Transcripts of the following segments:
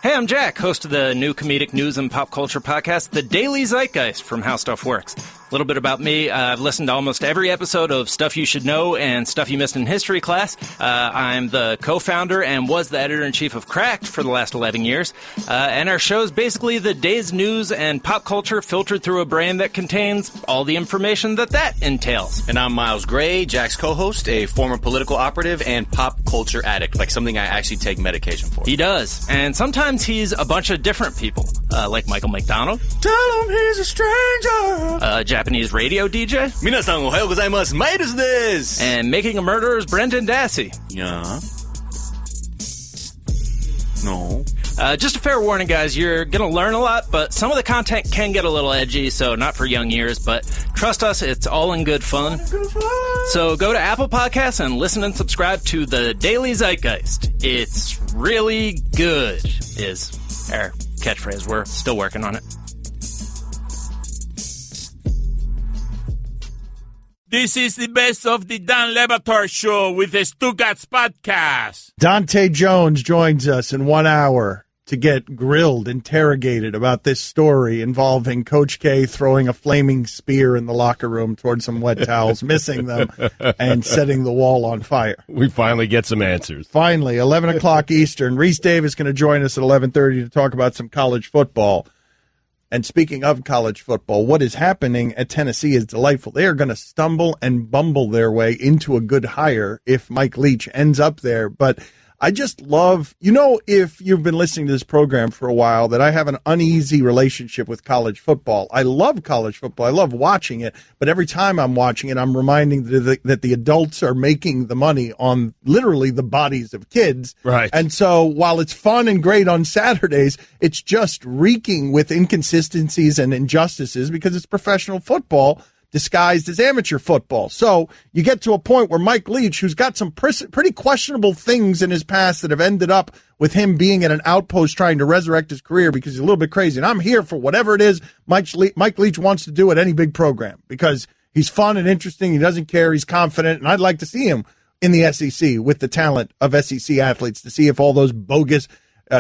Hey, I'm Jack, host of the new comedic news and pop culture podcast, The Daily Zeitgeist from How Stuff Works. A little bit about me. I've listened to almost every episode of Stuff You Should Know and Stuff You Missed in History Class. I'm the co-founder and was the editor-in-chief of Cracked for the last 11 years. And our show is basically the day's news and pop culture filtered through a brain that contains all the information that entails. And I'm Miles Gray, Jack's co-host, a former political operative and pop culture addict, like something I actually take medication for. He does. And sometimes he's a bunch of different people, like Michael McDonald. Tell him he's a stranger. Japanese radio DJ. 皆さんおはようございます。マイルスです。 And Making a Murderer's Brendan Dassey. Yeah. No. Just a fair warning, guys, you're going to learn a lot, but some of the content can get a little edgy, so not for young ears, but trust us, it's all in good fun. So go to Apple Podcasts and listen and subscribe to The Daily Zeitgeist. It's really good, is our catchphrase. We're still working on it. This is the best of the Dan Lebatard Show with the Stugotz podcast. Dante Jones joins us in 1 hour to get grilled, interrogated about this story involving Coach K throwing a flaming spear in the locker room towards some wet towels, missing them, and setting the wall on fire. We finally get some answers. Finally, 11 o'clock Eastern. Reese Davis is going to join us at 11:30 to talk about some college football. And speaking of college football, what is happening at Tennessee is delightful. They are going to stumble and bumble their way into a good hire if Mike Leach ends up there. But I just love, if you've been listening to this program for a while, that I have an uneasy relationship with college football. I love college football. I love watching it. But every time I'm watching it, I'm reminding that the adults are making the money on literally the bodies of kids. Right. And so while it's fun and great on Saturdays, it's just reeking with inconsistencies and injustices because it's professional football disguised as amateur football. So you get to a point where Mike Leach, who's got some pretty questionable things in his past that have ended up with him being at an outpost trying to resurrect his career because he's a little bit crazy. And I'm here for whatever it is Mike Leach wants to do at any big program because he's fun and interesting. He doesn't care. He's confident. And I'd like to see him in the SEC with the talent of SEC athletes to see if all those bogus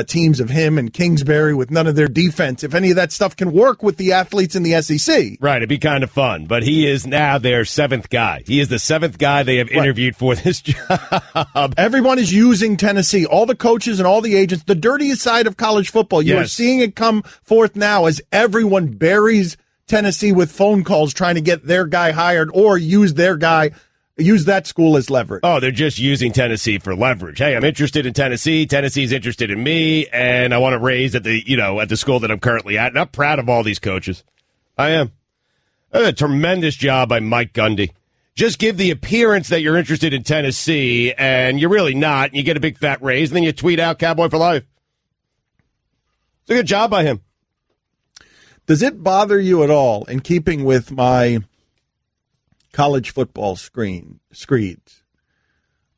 teams of him and Kingsbury with none of their defense, if any of that stuff can work with the athletes in the SEC. Right, it'd be kind of fun. But he is now their seventh guy. He is the seventh guy they have interviewed for this job. Everyone is using Tennessee, all the coaches and all the agents, the dirtiest side of college football. You are seeing it come forth now as everyone buries Tennessee with phone calls trying to get their guy hired or use that school as leverage. Oh, they're just using Tennessee for leverage. Hey, I'm interested in Tennessee. Tennessee's interested in me, and I want to raise at the school that I'm currently at. And I'm proud of all these coaches. I am. A tremendous job by Mike Gundy. Just give the appearance that you're interested in Tennessee, and you're really not. And you get a big fat raise, and then you tweet out "Cowboy for life." It's a good job by him. Does it bother you at all, in keeping with my college football screeds?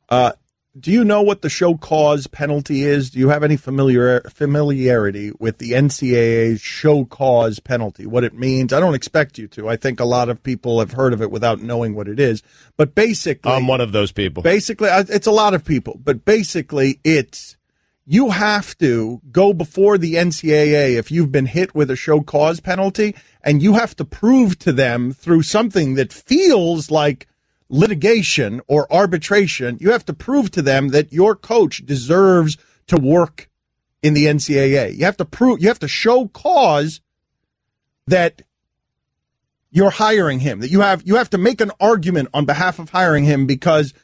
Do you know what the show cause penalty is? Do you have any familiarity with the NCAA's show cause penalty, what it means? I don't expect you to. I think a lot of people have heard of it without knowing what it is. But basically, I'm one of those people. Basically, it's a lot of people. But basically, it's you have to go before the NCAA if you've been hit with a show cause penalty, and you have to prove to them through something that feels like litigation or arbitration, you have to prove to them that your coach deserves to work in the NCAA. You have to show cause that you're hiring him, that you have to make an argument on behalf of hiring him because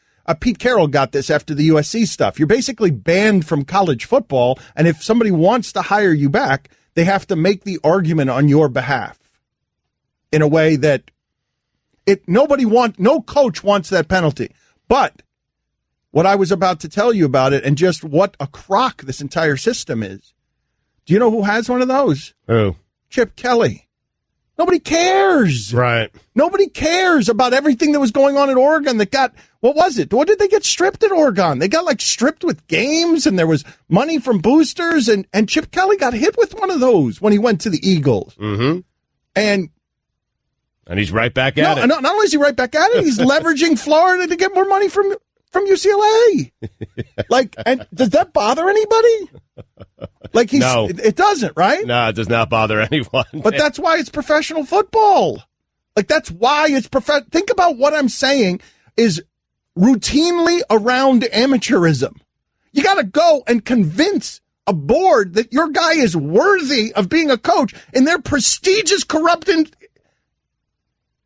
Pete Carroll got this after the USC stuff. You're basically banned from college football, and if somebody wants to hire you back, they have to make the argument on your behalf in a way that no coach wants that penalty. But what I was about to tell you about it and just what a crock this entire system is. Do you know who has one of those? Who? Chip Kelly. Nobody cares. Right. Nobody cares about everything that was going on at Oregon that got, what was it? What did they get stripped at Oregon? They got stripped with games and there was money from boosters and Chip Kelly got hit with one of those when he went to the Eagles. Mm-hmm. And he's right back at it. Not only is he right back at it, he's leveraging Florida to get more money from from UCLA. Like, and does that bother anybody? Like, No. It doesn't, right? No, it does not bother anyone. But that's why it's professional football. Like, that's why it's Think about what I'm saying is routinely around amateurism. You got to go and convince a board that your guy is worthy of being a coach in their prestigious, corrupted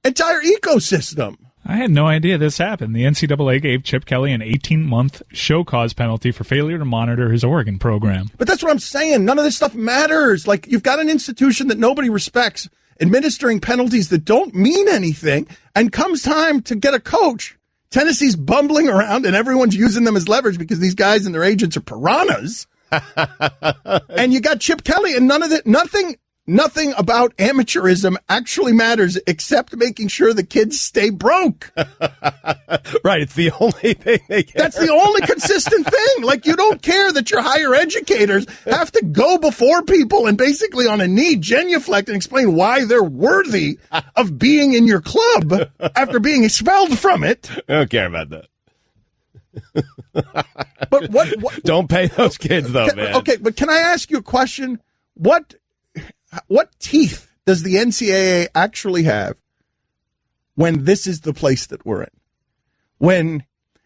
entire ecosystem. I had no idea this happened. The NCAA gave Chip Kelly an 18-month show cause penalty for failure to monitor his Oregon program. But that's what I'm saying. None of this stuff matters. Like, you've got an institution that nobody respects administering penalties that don't mean anything, and comes time to get a coach, Tennessee's bumbling around and everyone's using them as leverage because these guys and their agents are piranhas. And you got Chip Kelly, and nothing about amateurism actually matters except making sure the kids stay broke. Right, it's the only thing they care. That's the only consistent thing. Like, you don't care that your higher educators have to go before people and basically on a knee genuflect and explain why they're worthy of being in your club after being expelled from it. I don't care about that. But what Don't pay those kids, though, man. Okay, but can I ask you a question? What teeth does the NCAA actually have when this is the place that we're in?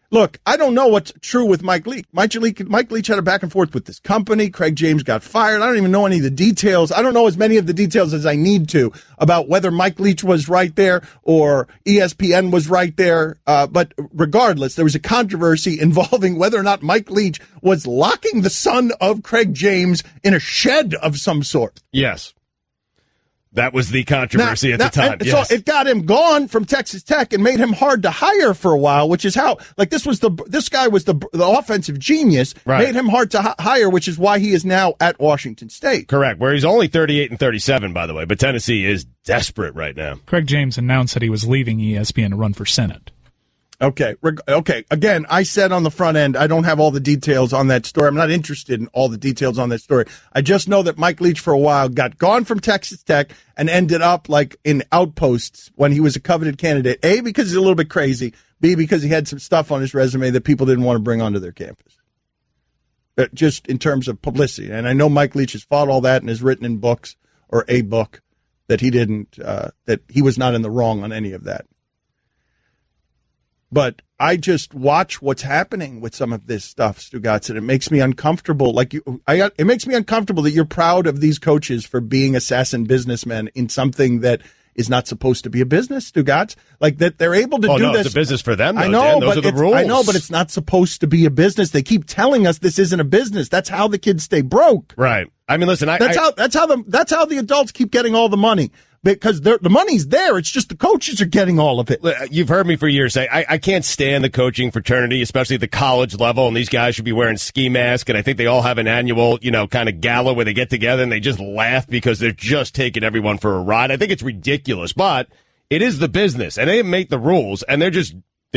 Look, I don't know what's true with Mike Leach. Mike Leach had a back and forth with this company. Craig James got fired. I don't even know any of the details. I don't know as many of the details as I need to about whether Mike Leach was right there or ESPN was right there. But regardless, there was a controversy involving whether or not Mike Leach was locking the son of Craig James in a shed of some sort. Yes. That was the controversy at the time. Yes. So it got him gone from Texas Tech and made him hard to hire for a while, which is how, like, this guy was the offensive genius, right. Made him hard to hire, which is why he is now at Washington State. Correct, where he's only 38 and 37, by the way, but Tennessee is desperate right now. Craig James announced that he was leaving ESPN to run for Senate. Okay. Again, I said on the front end, I don't have all the details on that story. I'm not interested in all the details on that story. I just know that Mike Leach for a while got gone from Texas Tech and ended up like in outposts when he was a coveted candidate. A, because he's a little bit crazy. B, because he had some stuff on his resume that people didn't want to bring onto their campus. Just in terms of publicity. And I know Mike Leach has fought all that and has written in books or a book that he didn't, that he was not in the wrong on any of that. But I just watch what's happening with some of this stuff, Stugotz, and it makes me uncomfortable. It makes me uncomfortable that you're proud of these coaches for being assassin businessmen in something that is not supposed to be a business, Stugotz. Like, that they're able to do this. It's a business for them, though, I know, Dan. Those are the rules. I know, but it's not supposed to be a business. They keep telling us this isn't a business. That's how the kids stay broke. Right. I mean, listen, that's how the adults keep getting all the money. Because the money's there. It's just the coaches are getting all of it. You've heard me for years say, I can't stand the coaching fraternity, especially at the college level, and these guys should be wearing ski masks, and I think they all have an annual, kind of gala where they get together and they just laugh because they're just taking everyone for a ride. I think it's ridiculous, but it is the business, and they make the rules, and they're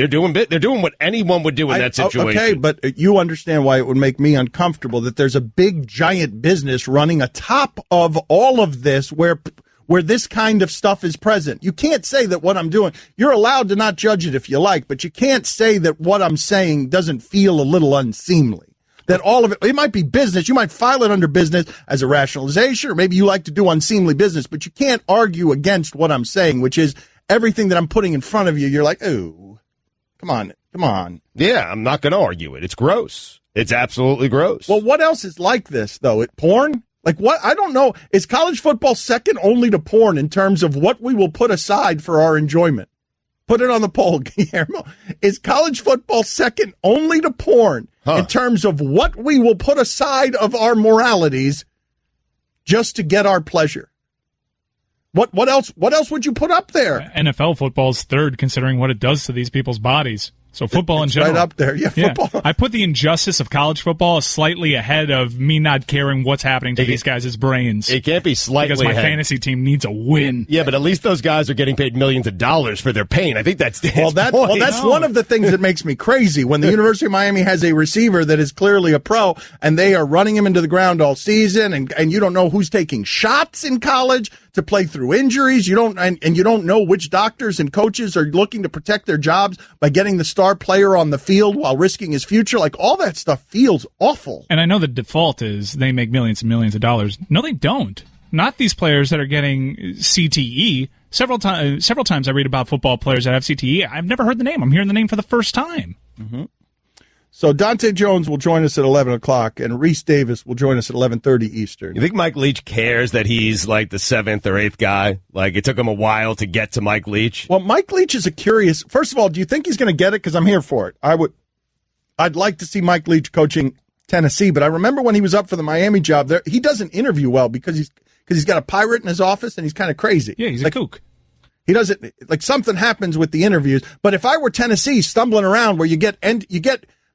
doing what anyone would do in that situation. Okay, but you understand why it would make me uncomfortable that there's a big, giant business running atop of all of this where this kind of stuff is present. You can't say that what I'm doing, you're allowed to not judge it if you like, but you can't say that what I'm saying doesn't feel a little unseemly. That all of it might be business. You might file it under business as a rationalization, or maybe you like to do unseemly business, but you can't argue against what I'm saying, which is everything that I'm putting in front of you. You're like, oh, come on. Yeah, I'm not going to argue it. It's gross. It's absolutely gross. Well, what else is like this, though? Porn? Like, what? I don't know. Is college football second only to porn in terms of what we will put aside for our enjoyment? Put it on the poll, Guillermo. Is college football second only to porn in terms of what we will put aside of our moralities just to get our pleasure? What else would you put up there? NFL football's third, considering what it does to these people's bodies. So football in general. Right up there. Yeah, football. I put the injustice of college football slightly ahead of me not caring what's happening to these guys' brains. It can't be slightly because my ahead. fantasy team needs a win. Yeah, but at least those guys are getting paid millions of dollars for their pain. I think that's Dan's point. That's one of the things that makes me crazy. When the University of Miami has a receiver that is clearly a pro and they are running him into the ground all season, and you don't know who's taking shots in college to play through injuries. You don't know which doctors and coaches are looking to protect their jobs by getting the star player on the field while risking his future. Like, all that stuff feels awful. And I know the default is they make millions and millions of dollars. No, they don't. Not these players that are getting CTE. Several times I read about football players that have CTE. I've never heard the name. I'm hearing the name for the first time. Mm-hmm. So Dante Jones will join us at 11 o'clock, and Reese Davis will join us at 11:30 Eastern. You think Mike Leach cares that he's like the 7th or 8th guy? Like, it took him a while to get to Mike Leach? Well, Mike Leach is a curious... First of all, do you think he's going to get it? Because I'm here for it. I'd like to see Mike Leach coaching Tennessee, but I remember when he was up for the Miami job, there he doesn't interview well because he's got a pirate in his office and he's kind of crazy. Yeah, he's like, a kook. He doesn't... Like, something happens with the interviews. But if I were Tennessee stumbling around where you get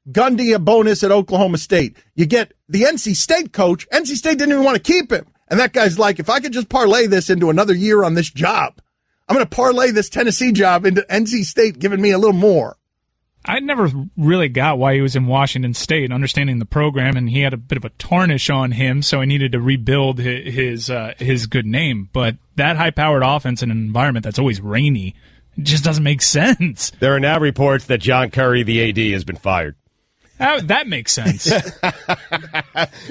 Gundy a bonus at Oklahoma State. You get the NC State coach. NC State didn't even want to keep him. And that guy's like, if I could just parlay this into another year on this job, I'm going to parlay this Tennessee job into NC State giving me a little more. I never really got why he was in Washington State, understanding the program, and he had a bit of a tarnish on him, so he needed to rebuild his good name. But that high-powered offense in an environment that's always rainy, it just doesn't make sense. There are now reports that John Curry, the AD, has been fired. That makes sense.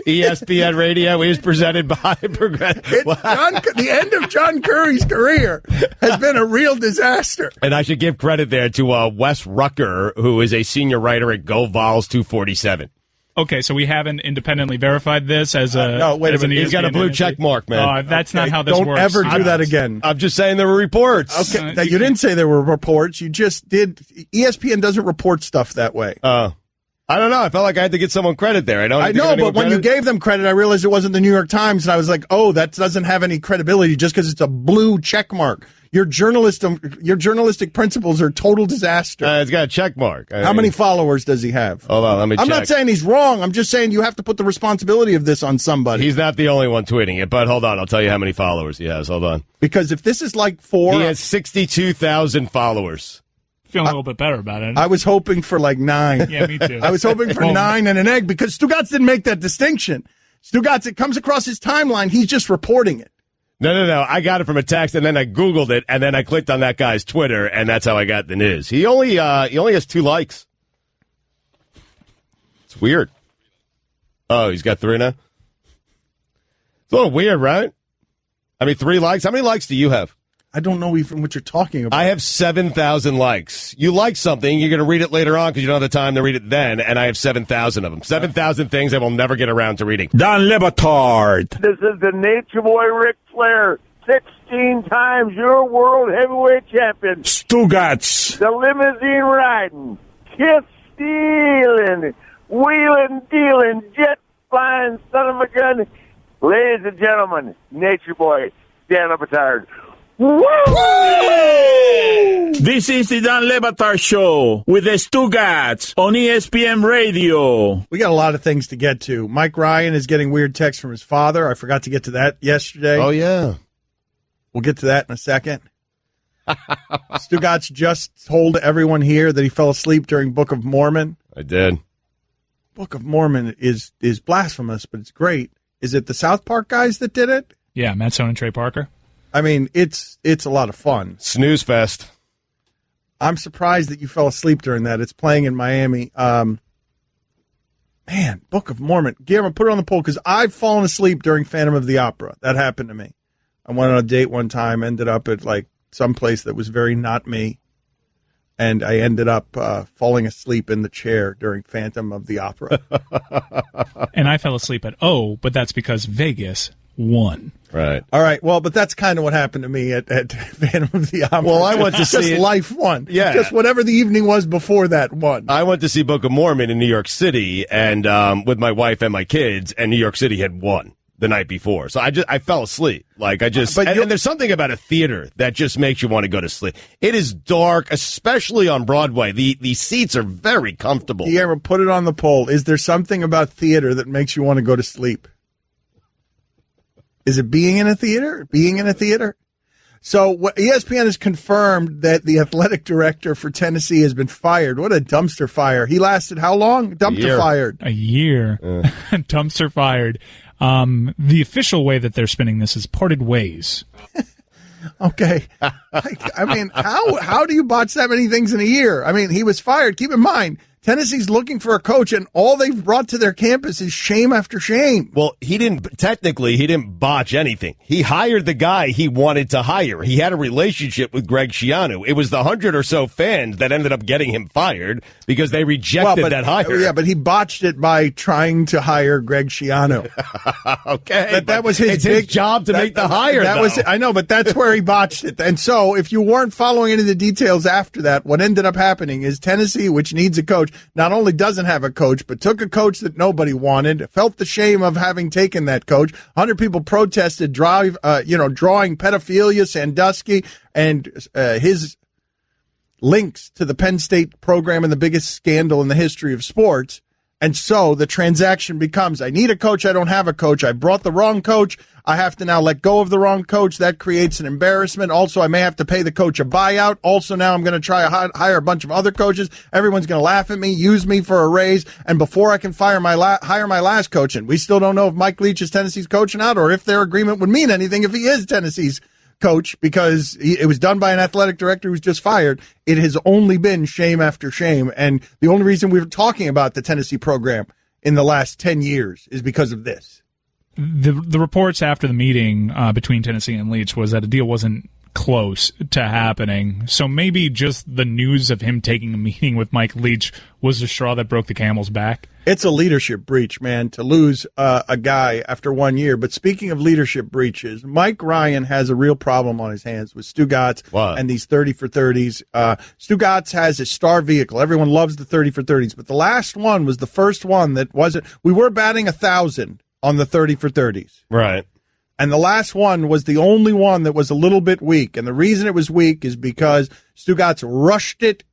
ESPN Radio is presented by Progressive. The end of John Curry's career has been a real disaster. And I should give credit there to Wes Rucker, who is a senior writer at Go Vols 247. Okay, so we haven't independently verified this as a... no, wait a minute. He's got a blue check mark, man. That's not how this Don't works. Don't ever do that again. I'm just saying there were reports. Okay, you didn't say there were reports. You just did. ESPN doesn't report stuff that way. I don't know. I felt like I had to get someone credit there. I know, but when you gave them credit, I realized it wasn't the New York Times, and I was like, oh, that doesn't have any credibility just because it's a blue check mark. Your journalistic principles are total disaster. It's got a check mark. How many followers does he have? Hold on, let me check. I'm not saying he's wrong. I'm just saying you have to put the responsibility of this on somebody. He's not the only one tweeting it, but hold on. I'll tell you how many followers he has. Hold on. Because if this is like 4... He has 62,000 followers. Feeling a little bit better about it. I was hoping for like 9. Yeah, me too. I was hoping for 9 and an egg because Stugotz didn't make that distinction. Stugotz, it comes across his timeline. He's just reporting it. No. I got it from a text, and then I Googled it, and then I clicked on that guy's Twitter, and that's how I got the news. He only has 2 likes. It's weird. Oh, he's got 3 now? It's a little weird, right? I mean, 3 likes. How many likes do you have? I don't know even what you're talking about. I have 7,000 likes. You like something, you're going to read it later on because you don't have the time to read it then, and I have 7,000 of them. 7,000 things I will never get around to reading. Don Batard. This is the Nature Boy Ric Flair, 16 times your world heavyweight champion. Stugotz. The limousine riding, kiss stealing, wheeling dealing, jet flying son of a gun. Ladies and gentlemen, Nature Boy, Dan Batard. Woo! This is the Don Le Batard Show with the Stugotz on ESPN Radio. We got a lot of things to get to. Mike Ryan is getting weird texts from his father. I forgot to get to that yesterday. Oh, yeah. We'll get to that in a second. Stugotz just told everyone here that he fell asleep during Book of Mormon. I did. Book of Mormon is blasphemous, but it's great. Is it the South Park guys that did it? Yeah, Matt Stone and Trey Parker. I mean, it's a lot of fun. Snooze fest. I'm surprised that you fell asleep during that. It's playing in Miami. Man, Book of Mormon. Guillermo, put it on the poll because I've fallen asleep during Phantom of the Opera. That happened to me. I went on a date one time, ended up at like some place that was very not me, and I ended up falling asleep in the chair during Phantom of the Opera. And I fell asleep at but that's because Vegas won. Right. All right. Well, but that's kind of what happened to me at Phantom of the Opera. Well, I went to see just life won. Yeah. Just whatever the evening was before that won. I went to see Book of Mormon in New York City, and with my wife and my kids, and New York City had won the night before. So I fell asleep. Like and there's something about a theater that just makes you want to go to sleep. It is dark, especially on Broadway. The seats are very comfortable. Guillermo, put it on the poll. Is there something about theater that makes you want to go to sleep? Is it being in a theater? Being in a theater? So ESPN has confirmed that the athletic director for Tennessee has been fired. What a dumpster fire. He lasted how long? Dumpster fired. A year. Dumpster fired. The official way that they're spinning this is parted ways. Okay. I mean, how do you botch that many things in a year? I mean, he was fired. Keep in mind, Tennessee's looking for a coach, and all they've brought to their campus is shame after shame. Well, he didn't botch anything. He hired the guy he wanted to hire. He had a relationship with Greg Schiano. It was the 100 or so fans that ended up getting him fired because they rejected that hire. Yeah, but he botched it by trying to hire Greg Schiano. Okay. That was his big job to make the hire. I know, but that's where he botched it. And so if you weren't following any of the details after that, what ended up happening is Tennessee, which needs a coach, not only doesn't have a coach, but took a coach that nobody wanted, felt the shame of having taken that coach. 100 people protested, drawing pedophilia, Sandusky, and his links to the Penn State program and the biggest scandal in the history of sports. And so the transaction becomes, I need a coach, I don't have a coach. I brought the wrong coach. I have to now let go of the wrong coach. That creates an embarrassment. Also, I may have to pay the coach a buyout. Also, now I'm going to try to hire a bunch of other coaches. Everyone's going to laugh at me, use me for a raise. And before I can hire my last coach, and we still don't know if Mike Leach is Tennessee's coach or not, or if their agreement would mean anything if he is Tennessee's coach, because it was done by an athletic director who's just fired. It has only been shame after shame. And the only reason we were talking about the Tennessee program in the last 10 years is because of this. The reports after the meeting between Tennessee and Leach was that a deal wasn't close to happening. So maybe just the news of him taking a meeting with Mike Leach was the straw that broke the camel's back. It's a leadership breach, man, to lose a guy after 1 year. But speaking of leadership breaches, Mike Ryan has a real problem on his hands with Stugotz and these 30 for 30s. Stugotz has a star vehicle. Everyone loves the 30 for 30s. But the last one was the first one that wasn't. We were batting 1,000 on the 30 for 30s. Right. And the last one was the only one that was a little bit weak. And the reason it was weak is because Stugotz rushed it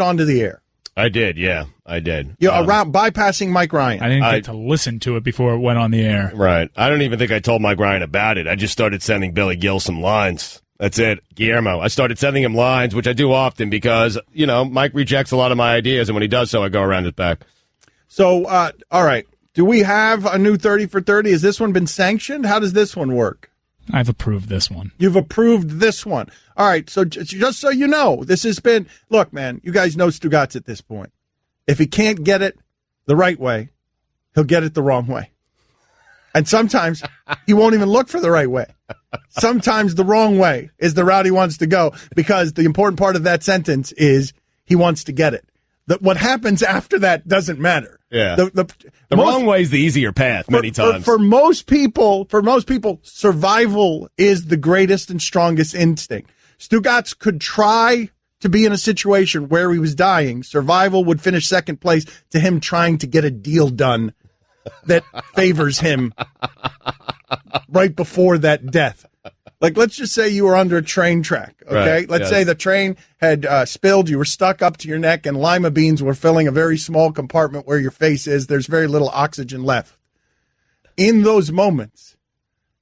onto the air. I did, yeah. I did. Yeah, around bypassing Mike Ryan. I didn't get to listen to it before it went on the air. Right. I don't even think I told Mike Ryan about it. I just started sending Billy Gill some lines. That's it. Guillermo. I started sending him lines, which I do often because, Mike rejects a lot of my ideas, and when he does so, I go around his back. So, all right. Do we have a new 30 for 30? Has this one been sanctioned? How does this one work? I've approved this one. You've approved this one. All right, so just so you know, this has been, look, man, you guys know Stugotz at this point. If he can't get it the right way, he'll get it the wrong way. And sometimes he won't even look for the right way. Sometimes the wrong way is the route he wants to go, because the important part of that sentence is he wants to get it. What happens after that doesn't matter. Yeah. The wrong way is the easier path many times. For most people, survival is the greatest and strongest instinct. Stugotz could try to be in a situation where he was dying. Survival would finish second place to him trying to get a deal done that favors him right before that death. Like, let's just say you were under a train track, okay? Right, let's say the train had spilled, you were stuck up to your neck, and lima beans were filling a very small compartment where your face is. There's very little oxygen left. In those moments,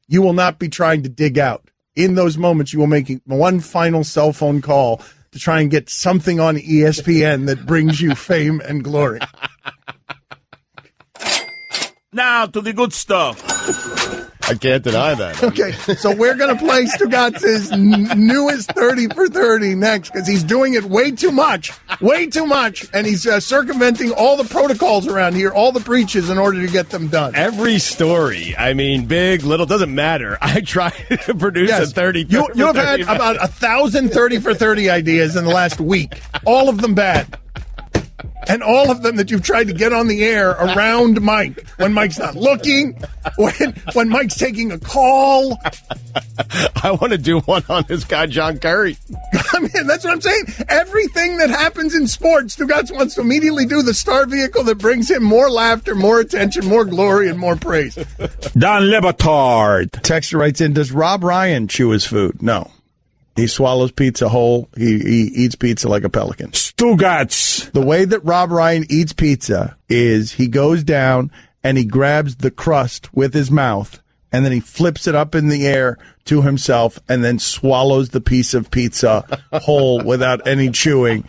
you will not be trying to dig out. In those moments, you will make one final cell phone call to try and get something on ESPN that brings you fame and glory. Now to the good stuff. I can't deny that. Okay, so we're going to play Stugotz's newest 30 for 30 next, because he's doing it way too much, and he's circumventing all the protocols around here, all the breaches in order to get them done. Every story, I mean, big, little, doesn't matter. I try to produce a 30 You have had about 1,000 30 for 30 ideas in the last week, all of them bad. And all of them that you've tried to get on the air around Mike, when Mike's not looking, when Mike's taking a call. I want to do one on this guy, John Curry. I mean, that's what I'm saying. Everything that happens in sports, Stugotz wants to immediately do the star vehicle that brings him more laughter, more attention, more glory, and more praise. Don Batard. Texter writes in, does Rob Ryan chew his food? No. He swallows pizza whole. He eats pizza like a pelican. Stugotz. The way that Rob Ryan eats pizza is he goes down and he grabs the crust with his mouth, and then he flips it up in the air to himself and then swallows the piece of pizza whole without any chewing,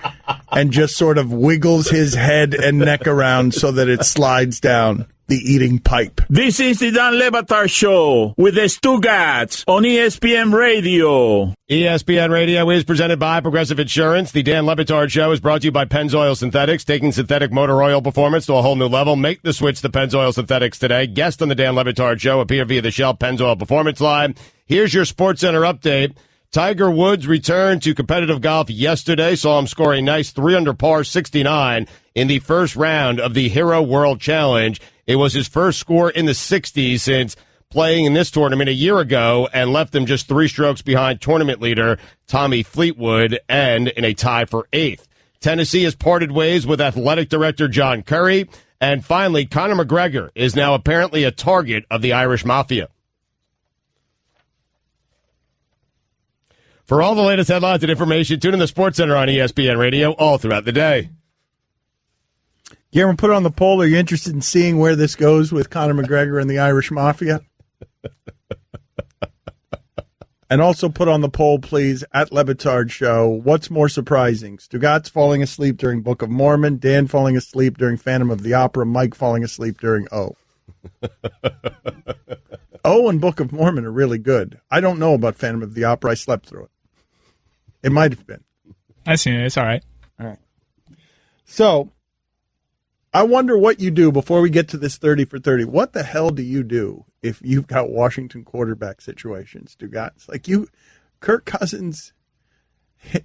and just sort of wiggles his head and neck around so that it slides down. The eating pipe. This is the Dan Le Batard Show with the Stugotz on ESPN Radio. ESPN Radio is presented by Progressive Insurance. The Dan Le Batard Show is brought to you by Pennzoil Synthetics, taking synthetic motor oil performance to a whole new level. Make the switch to Pennzoil Synthetics today. Guest on the Dan Le Batard Show appear via the Shell Pennzoil Performance line. Here's your SportsCenter update. Tiger Woods returned to competitive golf yesterday. Saw him score a nice 3-under par 69 in the first round of the Hero World Challenge. It was his first score in the 60s since playing in this tournament a year ago and left him just 3 strokes behind tournament leader Tommy Fleetwood and in a tie for 8th. Tennessee has parted ways with athletic director John Curry. And finally, Conor McGregor is now apparently a target of the Irish Mafia. For all the latest headlines and information, tune in the SportsCenter on ESPN Radio all throughout the day. Guillermo, put it on the poll. Are you interested in seeing where this goes with Conor McGregor and the Irish Mafia? And also put on the poll, please, at Le Batard Show, what's more surprising? Stugotz falling asleep during Book of Mormon, Dan falling asleep during Phantom of the Opera, Mike falling asleep during O. O and Book of Mormon are really good. I don't know about Phantom of the Opera. I slept through it. It might have been. I seen it. It's all right. All right. So, I wonder what you do before we get to this 30 for 30. What the hell do you do if you've got Washington quarterback situations, Stugotz? Like Kirk Cousins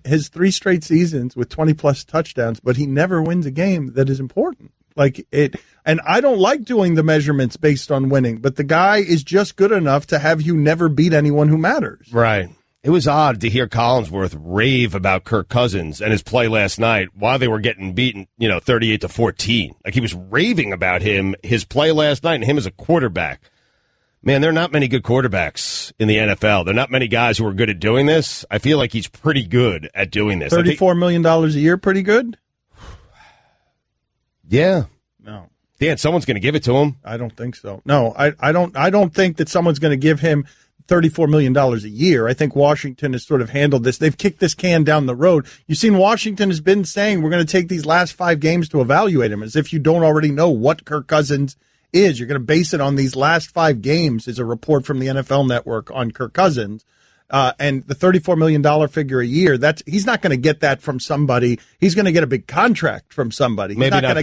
has 3 straight seasons with 20-plus touchdowns, but he never wins a game that is important. And I don't like doing the measurements based on winning, but the guy is just good enough to have you never beat anyone who matters. Right. It was odd to hear Collinsworth rave about Kirk Cousins and his play last night while they were getting beaten, 38-14. Like he was raving about his play last night and him as a quarterback. Man, there are not many good quarterbacks in the NFL. There are not many guys who are good at doing this. I feel like he's pretty good at doing this. $34 million a year, pretty good? Yeah. No. Dan, someone's going to give it to him. I don't think so. No, I don't think that someone's going to give him $34 million a year. I think Washington has sort of handled this. They've kicked this can down the road. You've seen Washington has been saying we're going to take these last 5 games to evaluate him, as if you don't already know what Kirk Cousins is. You're going to base it on these last 5 games, is a report from the NFL Network on Kirk Cousins. And the $34 million figure a year, he's not going to get that from somebody. He's going to get a big contract from somebody. He's not going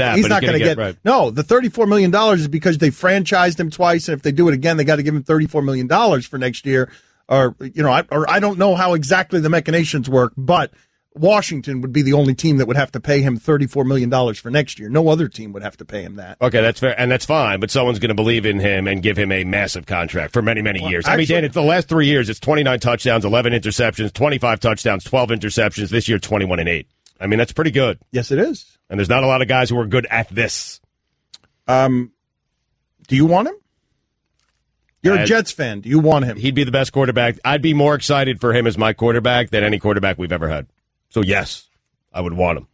to get right. No, the $34 million is because they franchised him twice, and if they do it again, they got to give him $34 million for next year. Or I don't know how exactly the machinations work, but Washington would be the only team that would have to pay him $34 million for next year. No other team would have to pay him that. Okay, that's fair, and that's fine, but someone's going to believe in him and give him a massive contract for many, many years. Actually, Dan, it's the last 3 years, it's 29 touchdowns, 11 interceptions, 25 touchdowns, 12 interceptions. This year, 21-8. I mean, that's pretty good. Yes, it is. And there's not a lot of guys who are good at this. Do you want him? You're a Jets fan. Do you want him? He'd be the best quarterback. I'd be more excited for him as my quarterback than any quarterback we've ever had. So, yes, I would want him.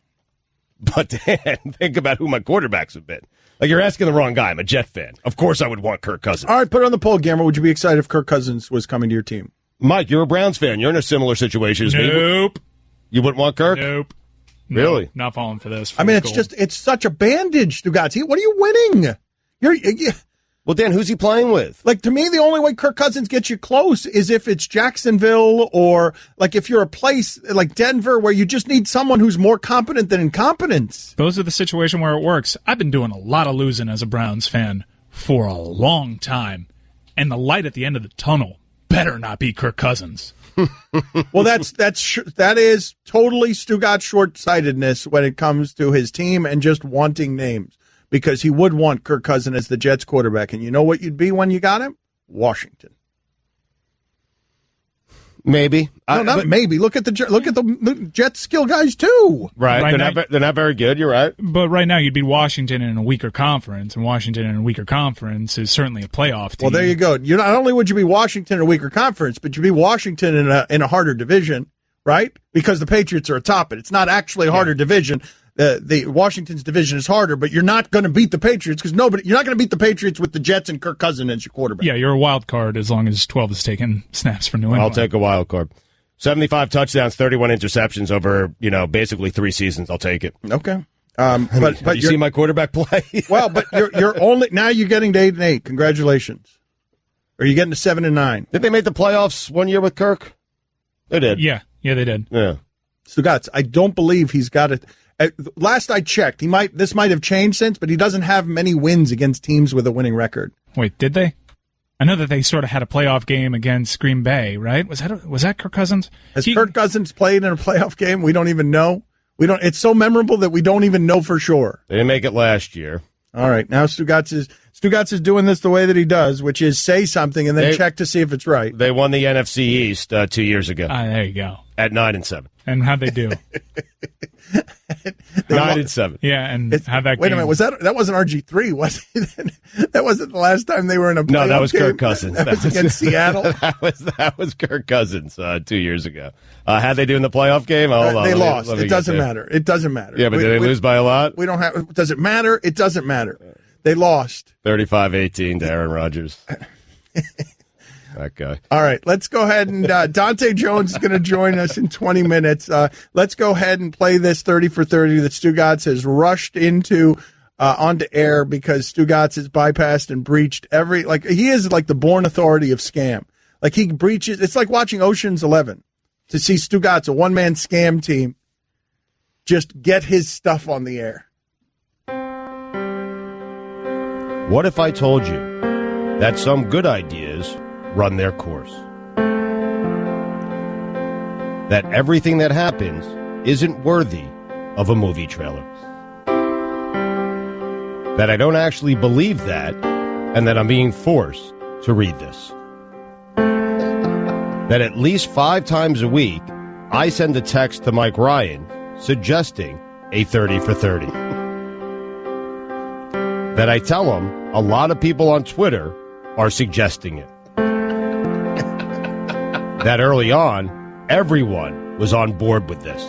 But Dan, think about who my quarterbacks have been. Like, you're asking the wrong guy. I'm a Jet fan. Of course I would want Kirk Cousins. All right, put it on the poll, Guillermo. Would you be excited if Kirk Cousins was coming to your team? Mike, you're a Browns fan. You're in a similar situation as me. Nope. You wouldn't want Kirk? Nope. Really? No, not falling for this. It's such a bandage, Stugotz. What are you winning? Well, Dan, who's he playing with? Like, to me, the only way Kirk Cousins gets you close is if it's Jacksonville, or like if you're a place like Denver where you just need someone who's more competent than incompetence. Those are the situation where it works. I've been doing a lot of losing as a Browns fan for a long time, and the light at the end of the tunnel better not be Kirk Cousins. Well, that is totally Stugotz short-sightedness when it comes to his team and just wanting names. Because he would want Kirk Cousins as the Jets quarterback. And you know what you'd be when you got him? Washington. Maybe. Maybe. Look at the Jets skill guys, too. Right. They're not very good. You're right. But right now you'd be Washington in a weaker conference, and Washington in a weaker conference is certainly a playoff team. Well, there you go. Not only would you be Washington in a weaker conference, but you'd be Washington in a harder division, right? Because the Patriots are atop it. It's not actually a harder division. The Washington's division is harder, but you're not going to beat the Patriots because you're not going to beat the Patriots with the Jets and Kirk Cousins as your quarterback. Yeah, you're a wild card as long as 12 is taking snaps for New England. I'll take a wild card. 75 touchdowns, 31 interceptions over, basically 3 seasons. I'll take it. Okay. But you see my quarterback play. Well, but you're only now you're getting to 8-8. Congratulations. Or are you getting to 7-9? Did they make the playoffs one year with Kirk? They did. Yeah, they did. Yeah. Stugotz, I don't believe he's got it. Last I checked, this might have changed since, but he doesn't have many wins against teams with a winning record. Wait, did they? I know that they sort of had a playoff game against Green Bay, right? Was that Kirk Cousins? Has Kirk Cousins played in a playoff game? We don't even know. It's so memorable that we don't even know for sure. They didn't make it last year. All right, now Stugotz is doing this the way that he does, which is say something and then check to see if it's right. They won the NFC East 2 years ago. There you go. At 9-7. And how'd they do? 9-7. Yeah, and how'd that? Wait a minute, that wasn't RG3, was it? That wasn't the last time they were in a playoff No, that was game. Kirk Cousins. That was against Seattle. That was Kirk Cousins 2 years ago. How'd they do in the playoff game? Hold on. They lost. It doesn't matter. It doesn't matter. Yeah, but did they lose by a lot? We don't have. Does it matter? It doesn't matter. They lost 35-18 to Aaron Rodgers. That guy. All right, let's go ahead and Dante Jones is going to join us in 20 minutes. Let's go ahead and play this 30 for 30 that Stugotz has rushed into onto air because Stugotz has bypassed and breached he is like the born authority of scam. Like he breaches. It's like watching Ocean's 11 to see Stugotz, a one-man scam team, just get his stuff on the air. What if I told you that some good ideas run their course? That everything that happens isn't worthy of a movie trailer? That I don't actually believe that, and that I'm being forced to read this? That at least 5 times a week, I send a text to Mike Ryan suggesting a 30 for 30. That I tell him a lot of people on Twitter are suggesting it. That early on, everyone was on board with this.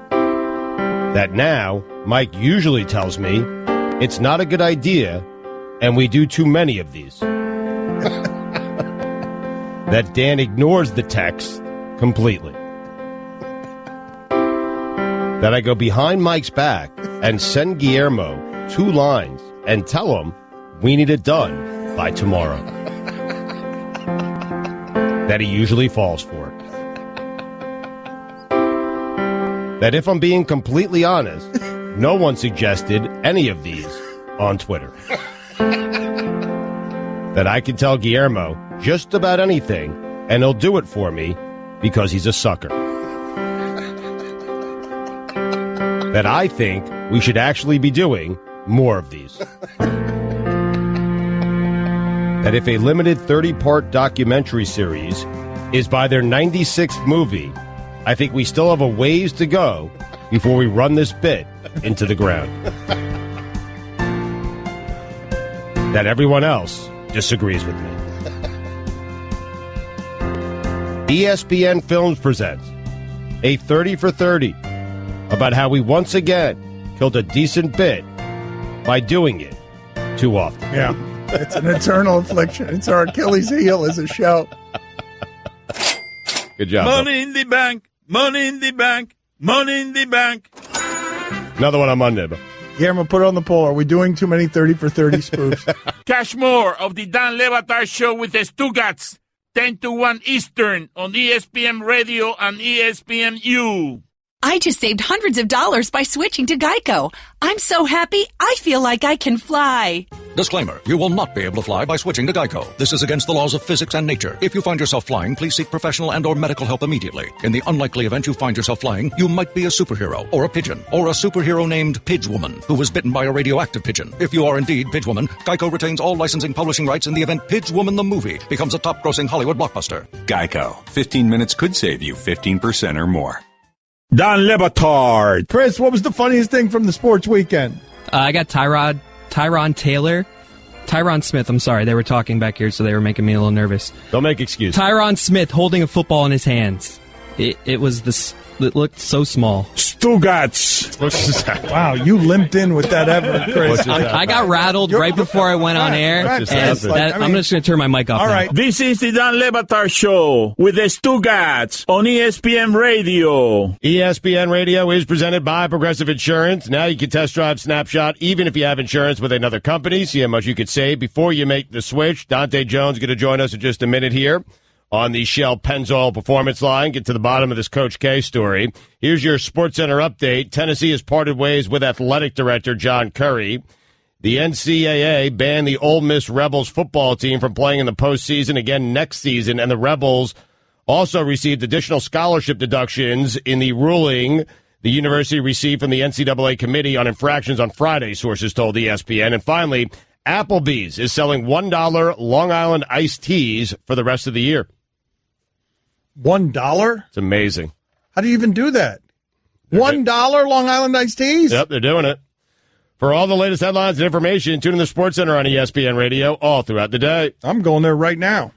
That now, Mike usually tells me it's not a good idea and we do too many of these. That Dan ignores the text completely. That I go behind Mike's back and send Guillermo 2 lines and tell him we need it done by tomorrow. That he usually falls for it. That if I'm being completely honest, no one suggested any of these on Twitter. That I can tell Guillermo just about anything and he'll do it for me because he's a sucker. That I think we should actually be doing more of these. That if a limited 30-part documentary series is by their 96th movie, I think we still have a ways to go before we run this bit into the ground. That everyone else disagrees with me. ESPN Films presents a 30 for 30 about how we once again killed a decent bit by doing it too often. Yeah, it's an eternal affliction. It's our Achilles heel as a show. Good job. Money in the bank, money in the bank, money in the bank. Another one on Monday. Guillermo, put it on the poll. Are we doing too many 30 for 30 spoofs? Catch more of the Dan Le Batard Show with the Stugotz, 10 to 1 Eastern on ESPN Radio and ESPNU. I just saved hundreds of dollars by switching to Geico. I'm so happy, I feel like I can fly. Disclaimer, you will not be able to fly by switching to Geico. This is against the laws of physics and nature. If you find yourself flying, please seek professional and or medical help immediately. In the unlikely event you find yourself flying, you might be a superhero, or a pigeon, or a superhero named Pidgewoman, who was bitten by a radioactive pigeon. If you are indeed Pidgewoman, Geico retains all licensing publishing rights in the event Pidgewoman the movie becomes a top-grossing Hollywood blockbuster. Geico. 15 minutes could save you 15% or more. Dan Le Batard. Chris, what was the funniest thing from the sports weekend? I got Tyron Smith, I'm sorry. They were talking back here, so they were making me a little nervous. Don't make excuses. Tyron Smith holding a football in his hands. It was It looked so small. Stugotz. Wow, you limped in with that effort, Chris. I got rattled right before I went on air. I'm just going to turn my mic off. All right. This is the Dan Le Batard Show with the Stugotz on ESPN Radio. ESPN Radio is presented by Progressive Insurance. Now you can test drive Snapshot even if you have insurance with another company. See how much you could save before you make the switch. Dante Jones is going to join us in just a minute here on the Shell Pennzoil Performance Line. Get to the bottom of this Coach K story. Here's your SportsCenter update. Tennessee has parted ways with athletic director John Curry. The NCAA banned the Ole Miss Rebels football team from playing in the postseason again next season, and the Rebels also received additional scholarship deductions in the ruling the university received from the NCAA Committee on Infractions on Friday, sources told ESPN. And finally, Applebee's is selling $1 Long Island iced teas for the rest of the year. $1? It's amazing. How do you even do that? $1 Long Island iced teas? Yep, they're doing it. For all the latest headlines and information, tune in to the SportsCenter on ESPN Radio all throughout the day. I'm going there right now.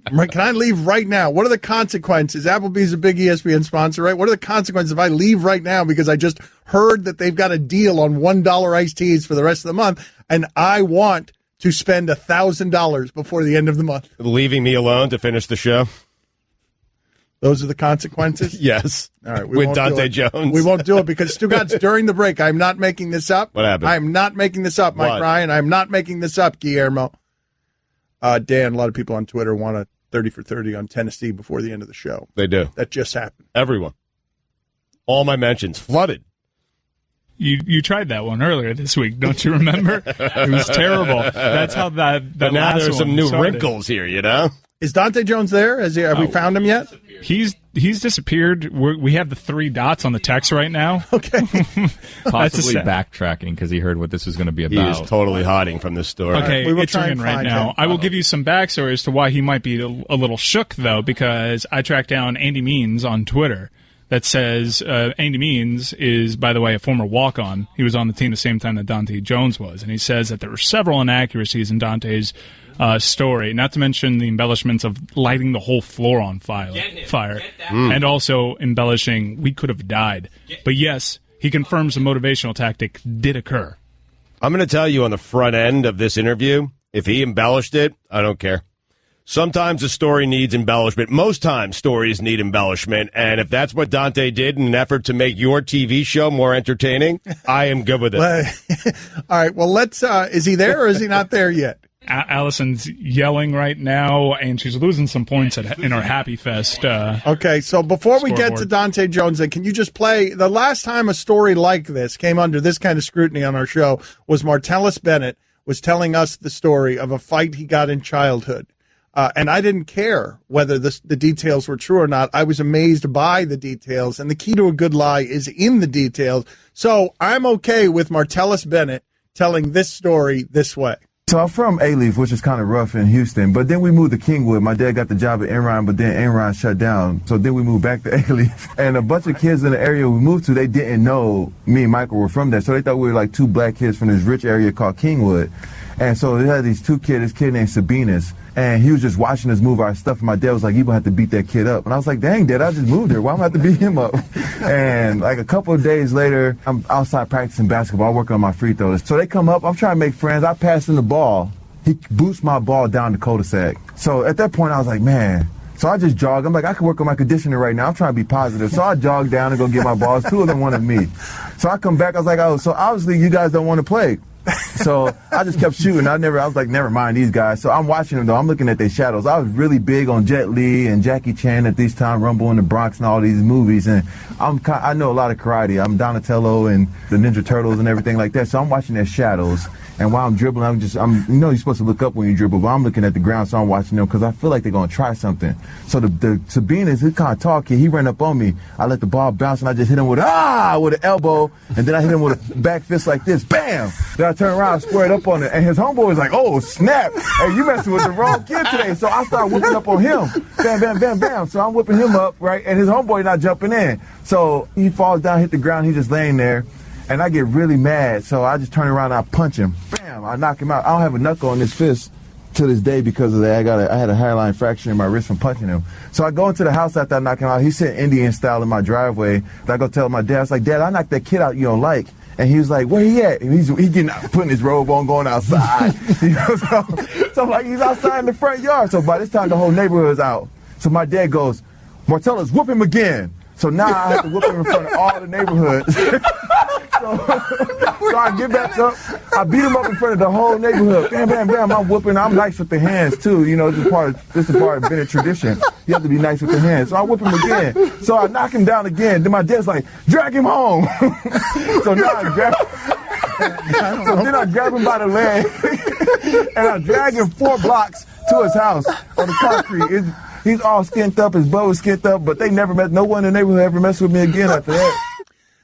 Can I leave right now? What are the consequences? Applebee's a big ESPN sponsor, right? What are the consequences if I leave right now because I just heard that they've got a deal on $1 iced teas for the rest of the month, and I want to spend $1,000 before the end of the month? Leaving me alone to finish the show? Those are the consequences? Yes. All right. With Dante Jones. We won't do it because Stugotz, during the break, I'm not making this up. What happened? I'm not making this up, Mike Ryan. I'm not making this up, Guillermo. Dan, a lot of people on Twitter want a 30 for 30 on Tennessee before the end of the show. They do. That just happened. Everyone. All my mentions flooded. You tried that one earlier this week, don't you remember? It was terrible. That's how that But now last there's some new started. wrinkles here, you know? Is Dante Jones there? Have we found him yet? He's disappeared. We have the 3 dots on the text right now. Okay. Possibly backtracking because he heard what this was going to be about. He is totally hiding from this story. Okay, we will it's try ringing and right find now. him. I will give you some backstory as to why he might be a little shook, though, because I tracked down Andy Means on Twitter that says Andy Means is, by the way, a former walk-on. He was on the team the same time that Dante Jones was, and he says that there were several inaccuracies in Dante's story, not to mention the embellishments of lighting the whole floor on fire, and also embellishing we could have died. But yes, he confirms the motivational tactic did occur. I'm going to tell you on the front end of this interview, if he embellished it, I don't care. Sometimes a story needs embellishment. Most times stories need embellishment. And if that's what Dante did in an effort to make your TV show more entertaining, I am good with it. All right. Well, let's. Is he there or is he not there yet? Allison's yelling right now, and she's losing some points in her Happy Fest. Okay, so before we get to Dante Jones, then, can you just play the last time a story like this came under this kind of scrutiny on our show was Martellus Bennett was telling us the story of a fight he got in childhood. And I didn't care whether the details were true or not. I was amazed by the details, and the key to a good lie is in the details. So I'm okay with Martellus Bennett telling this story this way. So I'm from A-Leaf, which is kind of rough in Houston, but then we moved to Kingwood. My dad got the job at Enron, but then Enron shut down. So then we moved back to A-Leaf. And a bunch of kids in the area we moved to, they didn't know me and Michael were from there. So they thought we were like 2 black kids from this rich area called Kingwood. And so they had these 2 kids, this kid named Sabinus, and he was just watching us move our stuff. And my dad was like, "You're going to have to beat that kid up." And I was like, "Dang, Dad, I just moved here. Why am I have to beat him up?" And like a couple of days later, I'm outside practicing basketball, working on my free throws. So they come up, I'm trying to make friends. I pass him the ball. He boosts my ball down the cul-de-sac. So at that point, I was like, man. So I just jogged. I'm like, I can work on my conditioning right now. I'm trying to be positive. So I jogged down and go get my balls. 2 of them wanted me. So I come back. I was like, oh, so obviously you guys don't want to play. So I just kept shooting. I was like, never mind these guys. So I'm watching them, though. I'm looking at their shadows. I was really big on Jet Li and Jackie Chan at this time, Rumble in the Bronx and all these movies. And I know a lot of karate. I'm Donatello and the Ninja Turtles and everything like that. So I'm watching their shadows. And while I'm dribbling, you're supposed to look up when you dribble, but I'm looking at the ground, so I'm watching them because I feel like they're going to try something. So the Sabinus, he kind of tall kid, he ran up on me. I let the ball bounce, and I just hit him with an elbow, and then I hit him with a back fist like this, bam! Then I turned around, squared up on it, and his homeboy was like, oh, snap! Hey, you messing with the wrong kid today. So I started whipping up on him. Bam, bam, bam, bam. So I'm whipping him up, right, and his homeboy not jumping in. So he falls down, hit the ground, he's just laying there. And I get really mad, so I just turn around and I punch him. Bam! I knock him out. I don't have a knuckle on this fist. to this day because of that. I had a hairline fracture in my wrist from punching him. So I go into the house after I knock him out. He's sitting Indian style in my driveway. I go tell my dad, I was like, Dad, I knocked that kid out you don't like. And he was like, where he at? And he's getting out, putting his robe on, going outside. So I'm like, he's outside in the front yard. So by this time, the whole neighborhood's out. So my dad goes, Martellus, whoop him again. So now I have to whoop him in front of all the neighborhoods. So I get back up. I beat him up in front of the whole neighborhood. Bam, bam, bam. I'm whooping. I'm nice with the hands, too. You know, this is part of Bennett tradition. You have to be nice with the hands. So I whoop him again. So I knock him down again. Then my dad's like, drag him home. So now I grab him. So then I grab him by the leg. And I drag him 4 blocks to his house on the concrete. He's all skint up. His butt was skint up. But they never met. No one in the neighborhood ever messed with me again after that.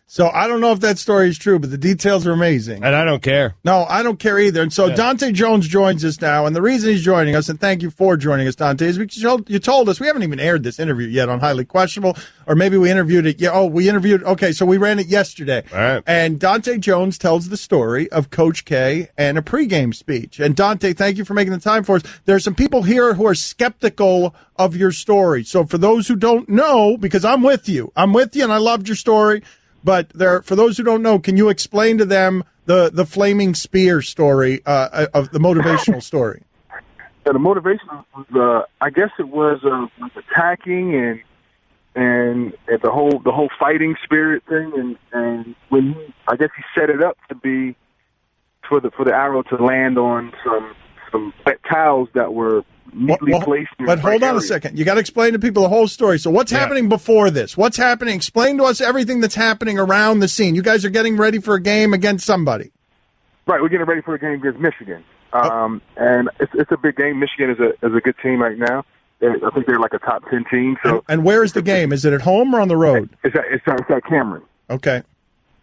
So I don't know if that story is true, but the details are amazing. And I don't care. No, I don't care either. And so Dante Jones joins us now. And the reason he's joining us, and thank you for joining us, Dante, is because you told us, we haven't even aired this interview yet on Highly Questionable, or maybe we interviewed it. Okay, so we ran it yesterday. All right. And Dante Jones tells the story of Coach K and a pregame speech. And Dante, thank you for making the time for us. There are some people here who are skeptical of your story. So for those who don't know, because I'm with you and I loved your story. But for those who don't know, can you explain to them the flaming spear story of the motivational story? Yeah, the motivational was, I guess it was attacking and the whole fighting spirit thing, and when I guess he set it up to be for the arrow to land on some wet towels that were neatly placed. But hold on a second. You got to explain to people the whole story. So what's happening before this? What's happening? Explain to us everything that's happening around the scene. You guys are getting ready for a game against somebody. Right, we're getting ready for a game against Michigan, and it's a big game. Michigan is a good team right now. I think they're like a top 10 team. So, and where is the game? Is it at home or on the road? It's at Cameron. Okay.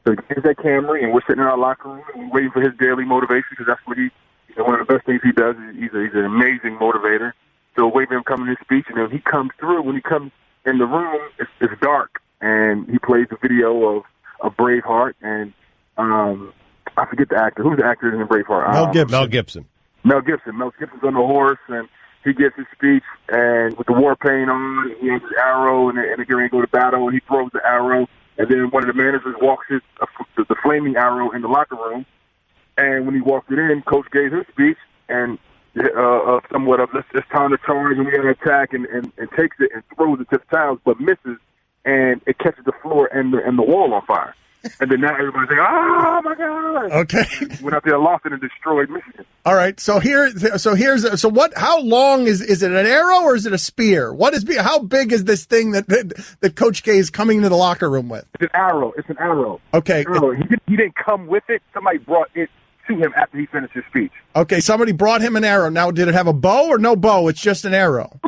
So it's at Cameron, and we're sitting in our locker room and waiting for his daily motivation because that's what one of the best things he does is he's an amazing motivator. So waiting for him coming to his speech, and then he comes through. When he comes in the room, it's dark, and he plays a video of Braveheart, and I forget the actor. Who's the actor in Braveheart? Mel Gibson. Mel Gibson's on the horse, and he gets his speech, and with the war paint on, he has his arrow, and they're going to go to battle, and he throws the arrow, and then one of the managers walks the flaming arrow in the locker room. And when he walked it in, Coach gave his speech and somewhat of it's time to charge and we got to attack and takes it and throws it to the towels, but misses, and it catches the floor and the wall on fire. And then now everybody's saying, "Oh my God!" Okay, went out there, lost it, and destroyed Michigan. All right, so what? How long is it? An arrow or is it a spear? How big is this thing that Coach K is coming to the locker room with? It's an arrow. Okay, he didn't come with it. Somebody brought it to him after he finished his speech. Okay, somebody brought him an arrow. Now, did it have a bow or no bow? It's just an arrow.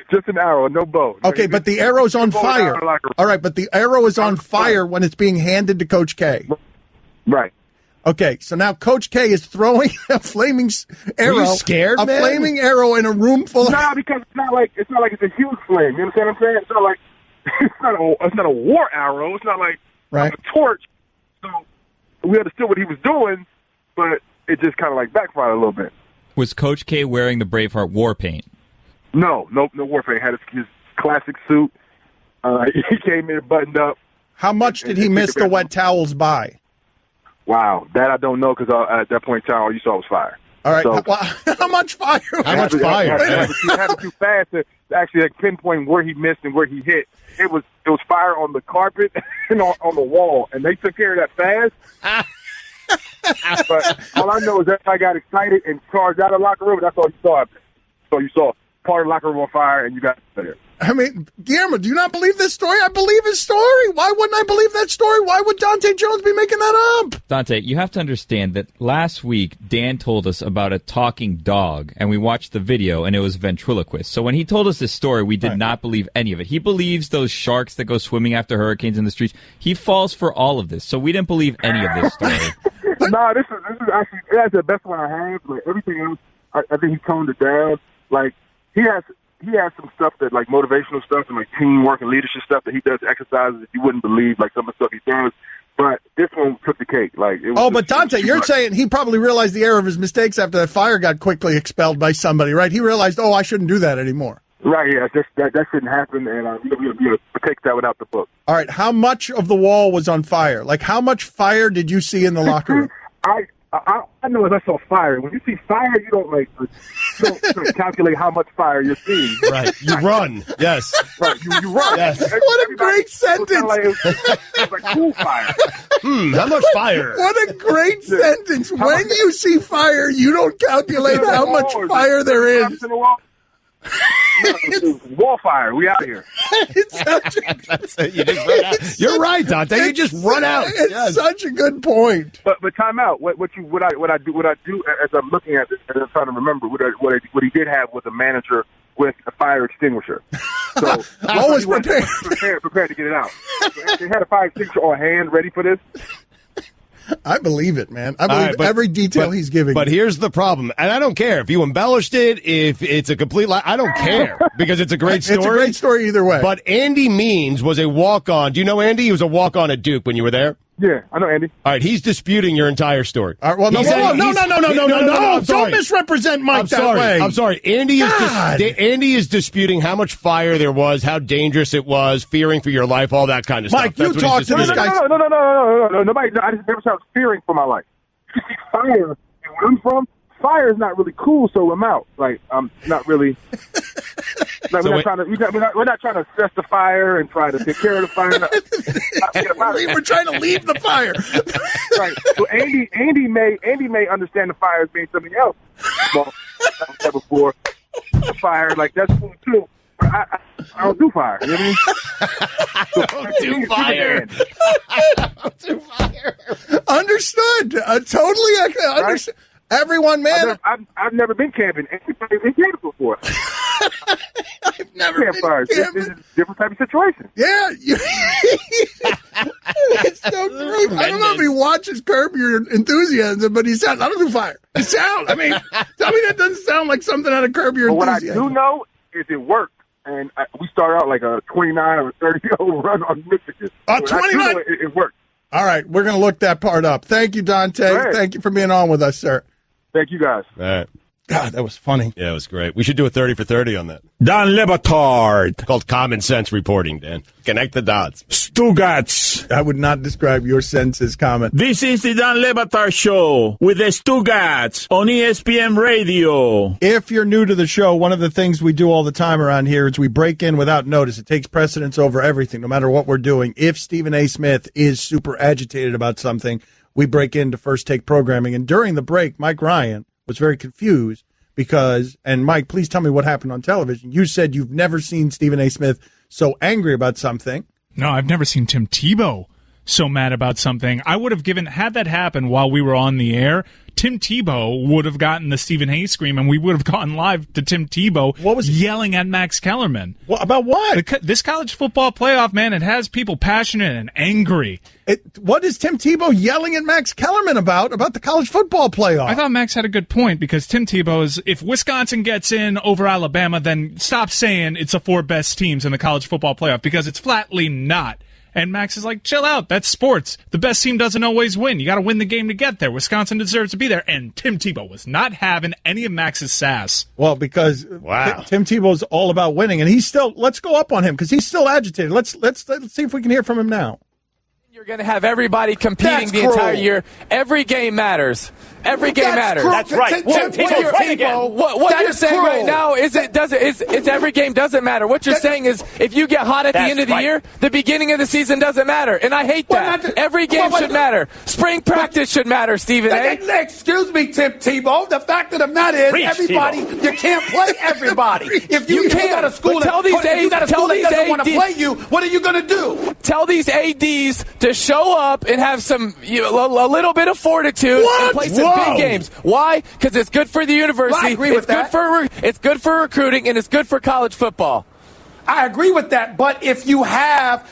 Just an arrow, no bow. Okay, but the arrow's on fire. All right, but the arrow is on fire when it's being handed to Coach K. Right. Okay, so now Coach K is throwing a flaming arrow. Are you scared, man? Flaming arrow in a room full of... No, because it's not like it's a huge flame. You understand what I'm saying? It's not like it's not a war arrow. It's not like a torch. So we understood what he was doing, but it just kind of like backfired a little bit. Was Coach K wearing the Braveheart war paint? No war paint. He had his classic suit. He came in buttoned up. How much did he miss the wet towels by? Wow, that I don't know because at that point in time, all you saw was fire. All right, so, how much fire? How much fire? It happened too fast to actually pinpoint where he missed and where he hit. It was fire on the carpet and on the wall, and they took care of that fast. But all I know is that I got excited and charged out of the locker room. That's all you saw. So you saw part of the locker room on fire, and you got there. I mean, Guillermo, do you not believe this story? I believe his story. Why wouldn't I believe that story? Why would Dante Jones be making that up? Dante, you have to understand that last week Dan told us about a talking dog, and we watched the video, and it was ventriloquist. So when he told us this story, we did not believe any of it. He believes those sharks that go swimming after hurricanes in the streets. He falls for all of this, so we didn't believe any of this story. No, this is actually that's the best one I have. Like everything else, I think he toned it down. Like he has some stuff that like motivational stuff and like teamwork and leadership stuff that he does exercises that you wouldn't believe, like some of the stuff he does. But this one took the cake. Like, it was oh, but Dante, you're saying he probably realized the error of his mistakes after that fire got quickly expelled by somebody, right? He realized, oh, I shouldn't do that anymore. Right, yeah, that shouldn't happen, and you take that without the book. All right, how much of the wall was on fire? Like, how much fire did you see in the locker room? I know as I saw fire. When you see fire, you don't calculate how much fire you're seeing. Right, you run. Yes. Right, you run. Yes. What a great sentence. It was like cool fire. How much fire? What a great sentence. When you see fire, you don't calculate how much fire there is. Wall fire. We out here. It's such a, you just run out. You're right, Dante. You just run out. It's such a good point. But time out. What I do as I'm looking at this, and I'm trying to remember what he did have was a manager with a fire extinguisher. So always prepared to get it out. So they had a fire extinguisher on hand, ready for this. I believe it, man. I believe every detail he's giving. But here's the problem, and I don't care if you embellished it, if it's a complete lie. I don't care because it's a great story. It's a great story either way. But Andy Means was a walk-on. Do you know Andy? He was a walk-on at Duke when you were there. Yeah, I know Andy. All right, he's disputing your entire story. All right, well, no. Don't misrepresent Mike that way. I'm sorry. Andy is disputing how much fire there was, how dangerous it was, fearing for your life, all that kind of Mike, stuff. Mike, you talk to this guy. No. Nobody. I just never started fearing for my life. You see fire, and where I'm from, fire is not really cool, so I'm out. Like, I'm not really. Like, we're not trying to assess the fire and try to take care of the fire. We're trying to leave the fire. Right. So Andy may understand the fire as being something else. Well, I've said before, the fire, like, that's cool too. I don't do fire. You know what I mean? So, don't do fire. Don't do fire. Understood. Totally understood. Right? Everyone, man. I've never been camping. Anybody's been camping before. I've never been camping. This is a different type of situation. Yeah. It's so true. I don't know if he watches Curb Your Enthusiasm, but he sounds, I don't do fire. It sounds, tell me that doesn't sound like something out of Curb Your Enthusiasm. What I do know is it worked. And we started out like a 29 or 30-year-old run on Michigan. 29? It worked. All right. We're going to look that part up. Thank you, Dante. Right. Thank you for being on with us, sir. Thank you, guys. All right. God, that was funny. Yeah, it was great. We should do a 30 for 30 on that. Dan Le Batard. Called common sense reporting, Dan. Connect the dots. Stugotz. I would not describe your sense as common. This is the Dan Le Batard Show with the Stugotz on ESPN Radio. If you're new to the show, one of the things we do all the time around here is we break in without notice. It takes precedence over everything, no matter what we're doing. If Stephen A. Smith is super agitated about something, we break into First Take programming. And during the break, Mike Ryan was very confused because, and Mike, please tell me what happened on television. You said you've never seen Stephen A. Smith so angry about something. No, I've never seen Tim Tebow so mad about something. I would have had that happen while we were on the air, Tim Tebow would have gotten the Stephen A. scream, and we would have gone live to Tim Tebow yelling at Max Kellerman. Well, about what? This college football playoff, man, it has people passionate and angry. What is Tim Tebow yelling at Max Kellerman about the college football playoff? I thought Max had a good point, because Tim Tebow is, if Wisconsin gets in over Alabama, then stop saying it's the 4 best teams in the college football playoff, because it's flatly not. And Max is like, chill out. That's sports. The best team doesn't always win. You got to win the game to get there. Wisconsin deserves to be there. And Tim Tebow was not having any of Max's sass. Well, because Tim Tebow's all about winning, and he's still. Let's go up on him because he's still agitated. Let's see if we can hear from him now. You're going to have everybody competing the entire year. Every game matters. Every game matters. That's right. What you're saying right now is it's every game doesn't matter. What you're saying is if you get hot at the end of the year, the beginning of the season doesn't matter. And I hate that. Every game should matter. Spring practice should matter, Stephen A. Excuse me, Tim Tebow. The fact of the matter is everybody, you can't play everybody. If you got a school that doesn't want to play you, what are you going to do? Tell these ADs to show up and have some a little bit of fortitude and play some big games. Why? Because it's good for the university. I agree with that. It's good for recruiting, and it's good for college football. I agree with that. But if you have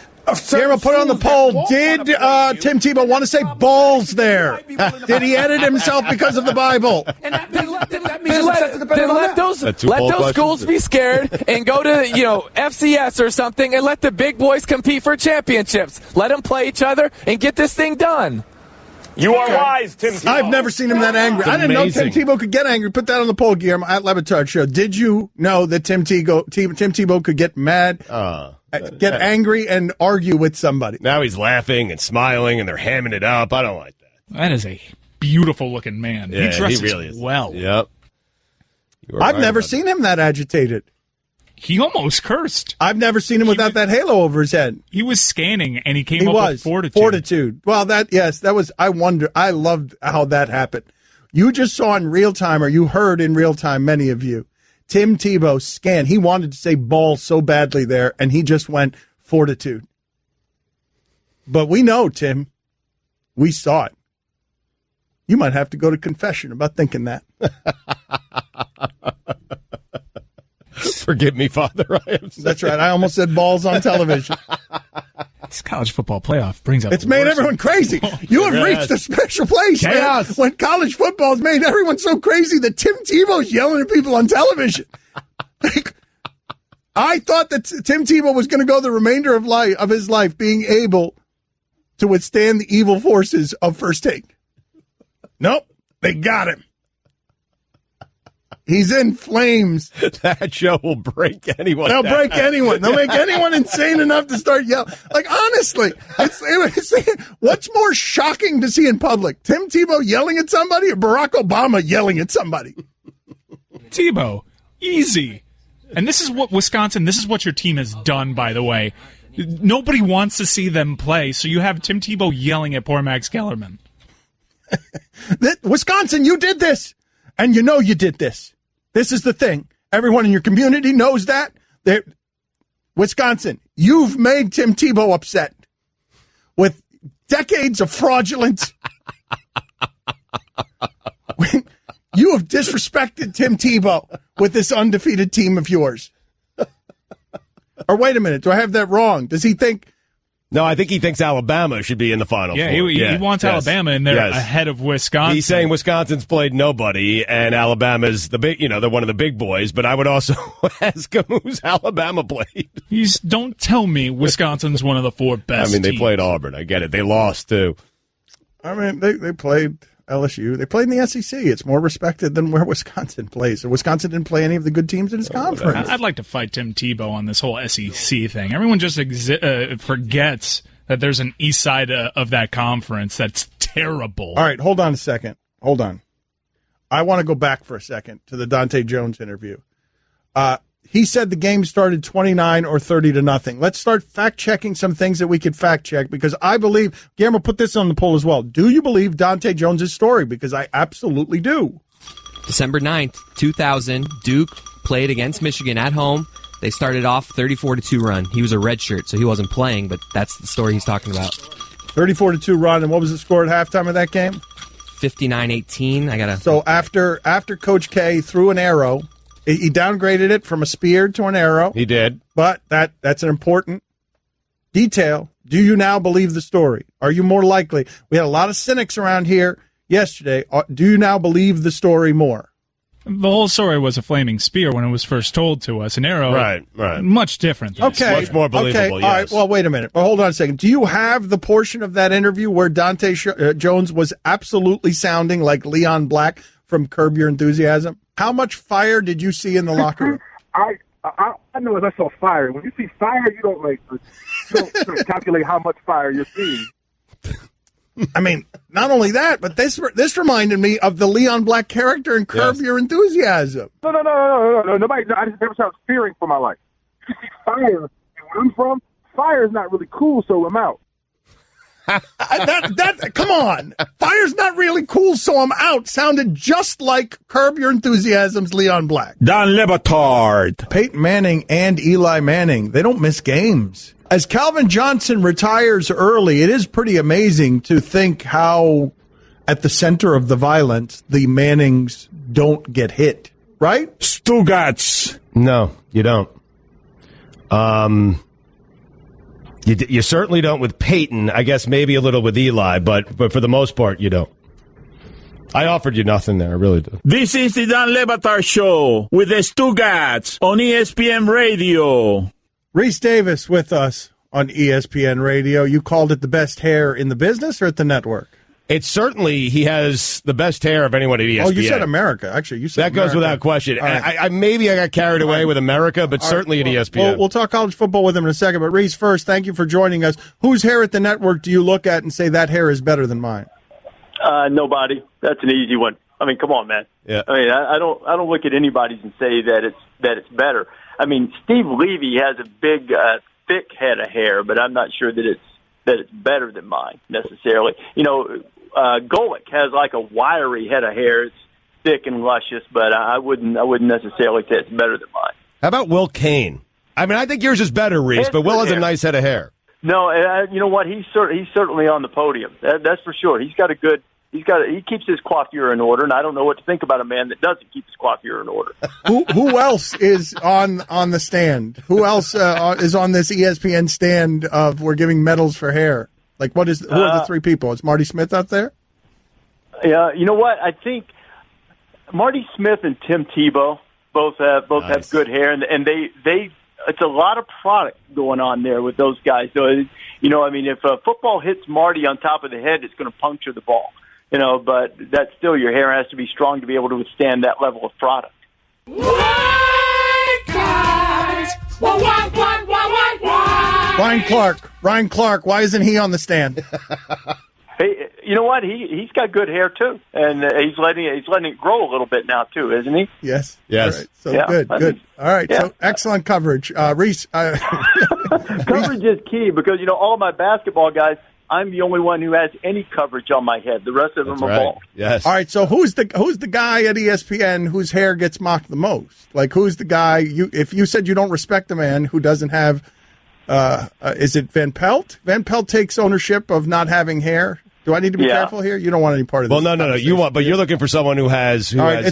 Guillermo, put it on the poll. Did Tim Tebow want to say balls there? Did he edit himself because of the Bible? Let those schools be scared and go to FCS or something and let the big boys compete for championships. Let them play each other and get this thing done. You are wise, Tim Tebow. I've never seen him that angry. I didn't know Tim Tebow could get angry. Put that on the poll, Guillermo, at Batard Show. Did you know that Tim Tebow could get mad, get angry, and argue with somebody? Now he's laughing and smiling, and they're hamming it up. I don't like that. That is a beautiful-looking man. Yeah, he dresses really is. well. Yep. I've never seen him that agitated. He almost cursed. I've never seen him without that halo over his head. He was scanning, and he came up with fortitude. Well, that was. I wonder. I loved how that happened. You just saw in real time, or you heard in real time, many of you, Tim Tebow scan. He wanted to say ball so badly there, and he just went fortitude. But we know, Tim. We saw it. You might have to go to confession about thinking that. Forgive me, Father. That's right. I almost said balls on television. This college football playoff brings up. It's made everyone crazy. You have reached a special place, man, when college football has made everyone so crazy that Tim Tebow's yelling at people on television. I thought that Tim Tebow was going to go the remainder of his life being able to withstand the evil forces of First Take. Nope, they got him. He's in flames. That show will break anyone. They'll break anyone. They'll make anyone insane enough to start yelling. Like, honestly, what's more shocking to see in public? Tim Tebow yelling at somebody or Barack Obama yelling at somebody? Tebow, easy. And this is what Wisconsin, this is what your team has done, by the way. Nobody wants to see them play, so you have Tim Tebow yelling at poor Max Kellerman. Wisconsin, you did this. And you know you did this. This is the thing. Everyone in your community knows that. Wisconsin, you've made Tim Tebow upset with decades of fraudulence. You have disrespected Tim Tebow with this undefeated team of yours. Or wait a minute, do I have that wrong? Does he think... No, I think he thinks Alabama should be in the Final Four. He wants Alabama in there ahead of Wisconsin. He's saying Wisconsin's played nobody, and Alabama's the big, they're one of the big boys. But I would also ask him who's Alabama played. Don't tell me Wisconsin's one of the four best. I mean, they teams. played Auburn. I get it. They lost too. I mean, they played LSU. They played in the SEC. It's more respected than where Wisconsin plays. So Wisconsin didn't play any of the good teams in his conference. I'd like to fight Tim Tebow on this whole SEC thing. Everyone just forgets that there's an east side of that conference that's terrible. All right, hold on a second. Hold on. I want to go back for a second to the Dante Jones interview. He said the game started 29 or 30-0. Let's start fact-checking some things that we could fact-check, because I believe, Guillermo, put this on the poll as well. Do you believe Dante Jones' story? Because I absolutely do. December 9th, 2000, Duke played against Michigan at home. They started off 34-2 run. He was a redshirt, so he wasn't playing, but that's the story he's talking about. 34-2 run, and what was the score at halftime of that game? 59-18. So after Coach K threw an arrow, he downgraded it from a spear to an arrow. He did. But that's an important detail. Do you now believe the story? Are you more likely? We had a lot of cynics around here yesterday. Do you now believe the story more? The whole story was a flaming spear when it was first told to us. An arrow, right. Much different. Okay. Much more believable, okay. yes. All right, well, wait a minute. Well, hold on a second. Do you have the portion of that interview where Dante Jones was absolutely sounding like Leon Black from Curb Your Enthusiasm? How much fire did you see in the locker room? I know as I saw fire. When you see fire, you don't calculate how much fire you're seeing. I mean, not only that, but this reminded me of the Leon Black character in Curb Your Enthusiasm. No. Nobody. I just never saw fearing for my life. You see fire, and where I'm from, fire is not really cool, so I'm out. Come on. Fire's not really cool, so I'm out. Sounded just like Curb Your Enthusiasm's Leon Black. Dan Le Batard. Peyton Manning and Eli Manning, they don't miss games. As Calvin Johnson retires early, it is pretty amazing to think how at the center of the violence, the Mannings don't get hit, right? Stugotz. No, you don't. You certainly don't with Peyton. I guess maybe a little with Eli, but for the most part, you don't. I offered you nothing there. I really did. This is the Dan Le Batard Show with the Stugotz on ESPN Radio. Reese Davis with us on ESPN Radio. You called it the best hair in the business or at the network? It's certainly, he has the best hair of anyone at ESPN. Oh, you said America. Actually, you said that America. goes without question. Right. I maybe I got carried away with America, but certainly at ESPN. We'll talk college football with him in a second. But Reese, first, thank you for joining us. Whose hair at the network do you look at and say that hair is better than mine? Nobody. That's an easy one. I mean, come on, man. Yeah. I mean, I don't look at anybody's and say that it's better. I mean, Steve Levy has a big, thick head of hair, but I'm not sure that it's better than mine necessarily. You know, Golick has like a wiry head of hair. It's thick and luscious, but I wouldn't necessarily say it's better than mine. How about Will Kane? I mean, I think yours is better, Reese, but Will has a nice head of hair. No, you know what? He's certainly on the podium. That's for sure. He keeps his coiffure in order, and I don't know what to think about a man that doesn't keep his coiffure in order. Who else is on the stand? Who else is on this ESPN stand of we're giving medals for hair? Like, who are the three people? Is Marty Smith up there? Yeah, you know what? I think Marty Smith and Tim Tebow both have good hair, and they it's a lot of product going on there with those guys. So, you know, I mean, if a football hits Marty on top of the head, it's going to puncture the ball. You know, but that's still, your hair has to be strong to be able to withstand that level of product. Ryan Clark, why isn't he on the stand? Hey, you know what? He's got good hair too, and he's letting it grow a little bit now too, isn't he? Yes. Yes. All right. So Yeah, good. All right. yeah. So excellent coverage, Reese. Coverage is key because, you know, all of my basketball guys, I'm the only one who has any coverage on my head. The rest of them are bald. Yes. All right. So who's the guy at ESPN whose hair gets mocked the most? Like, who's the guy? If you said you don't respect a man who doesn't have, is it Van Pelt? Van Pelt takes ownership of not having hair. Do I need to be careful here? You don't want any part of this. Well, no. You want, but you're looking for someone who has hair. All right,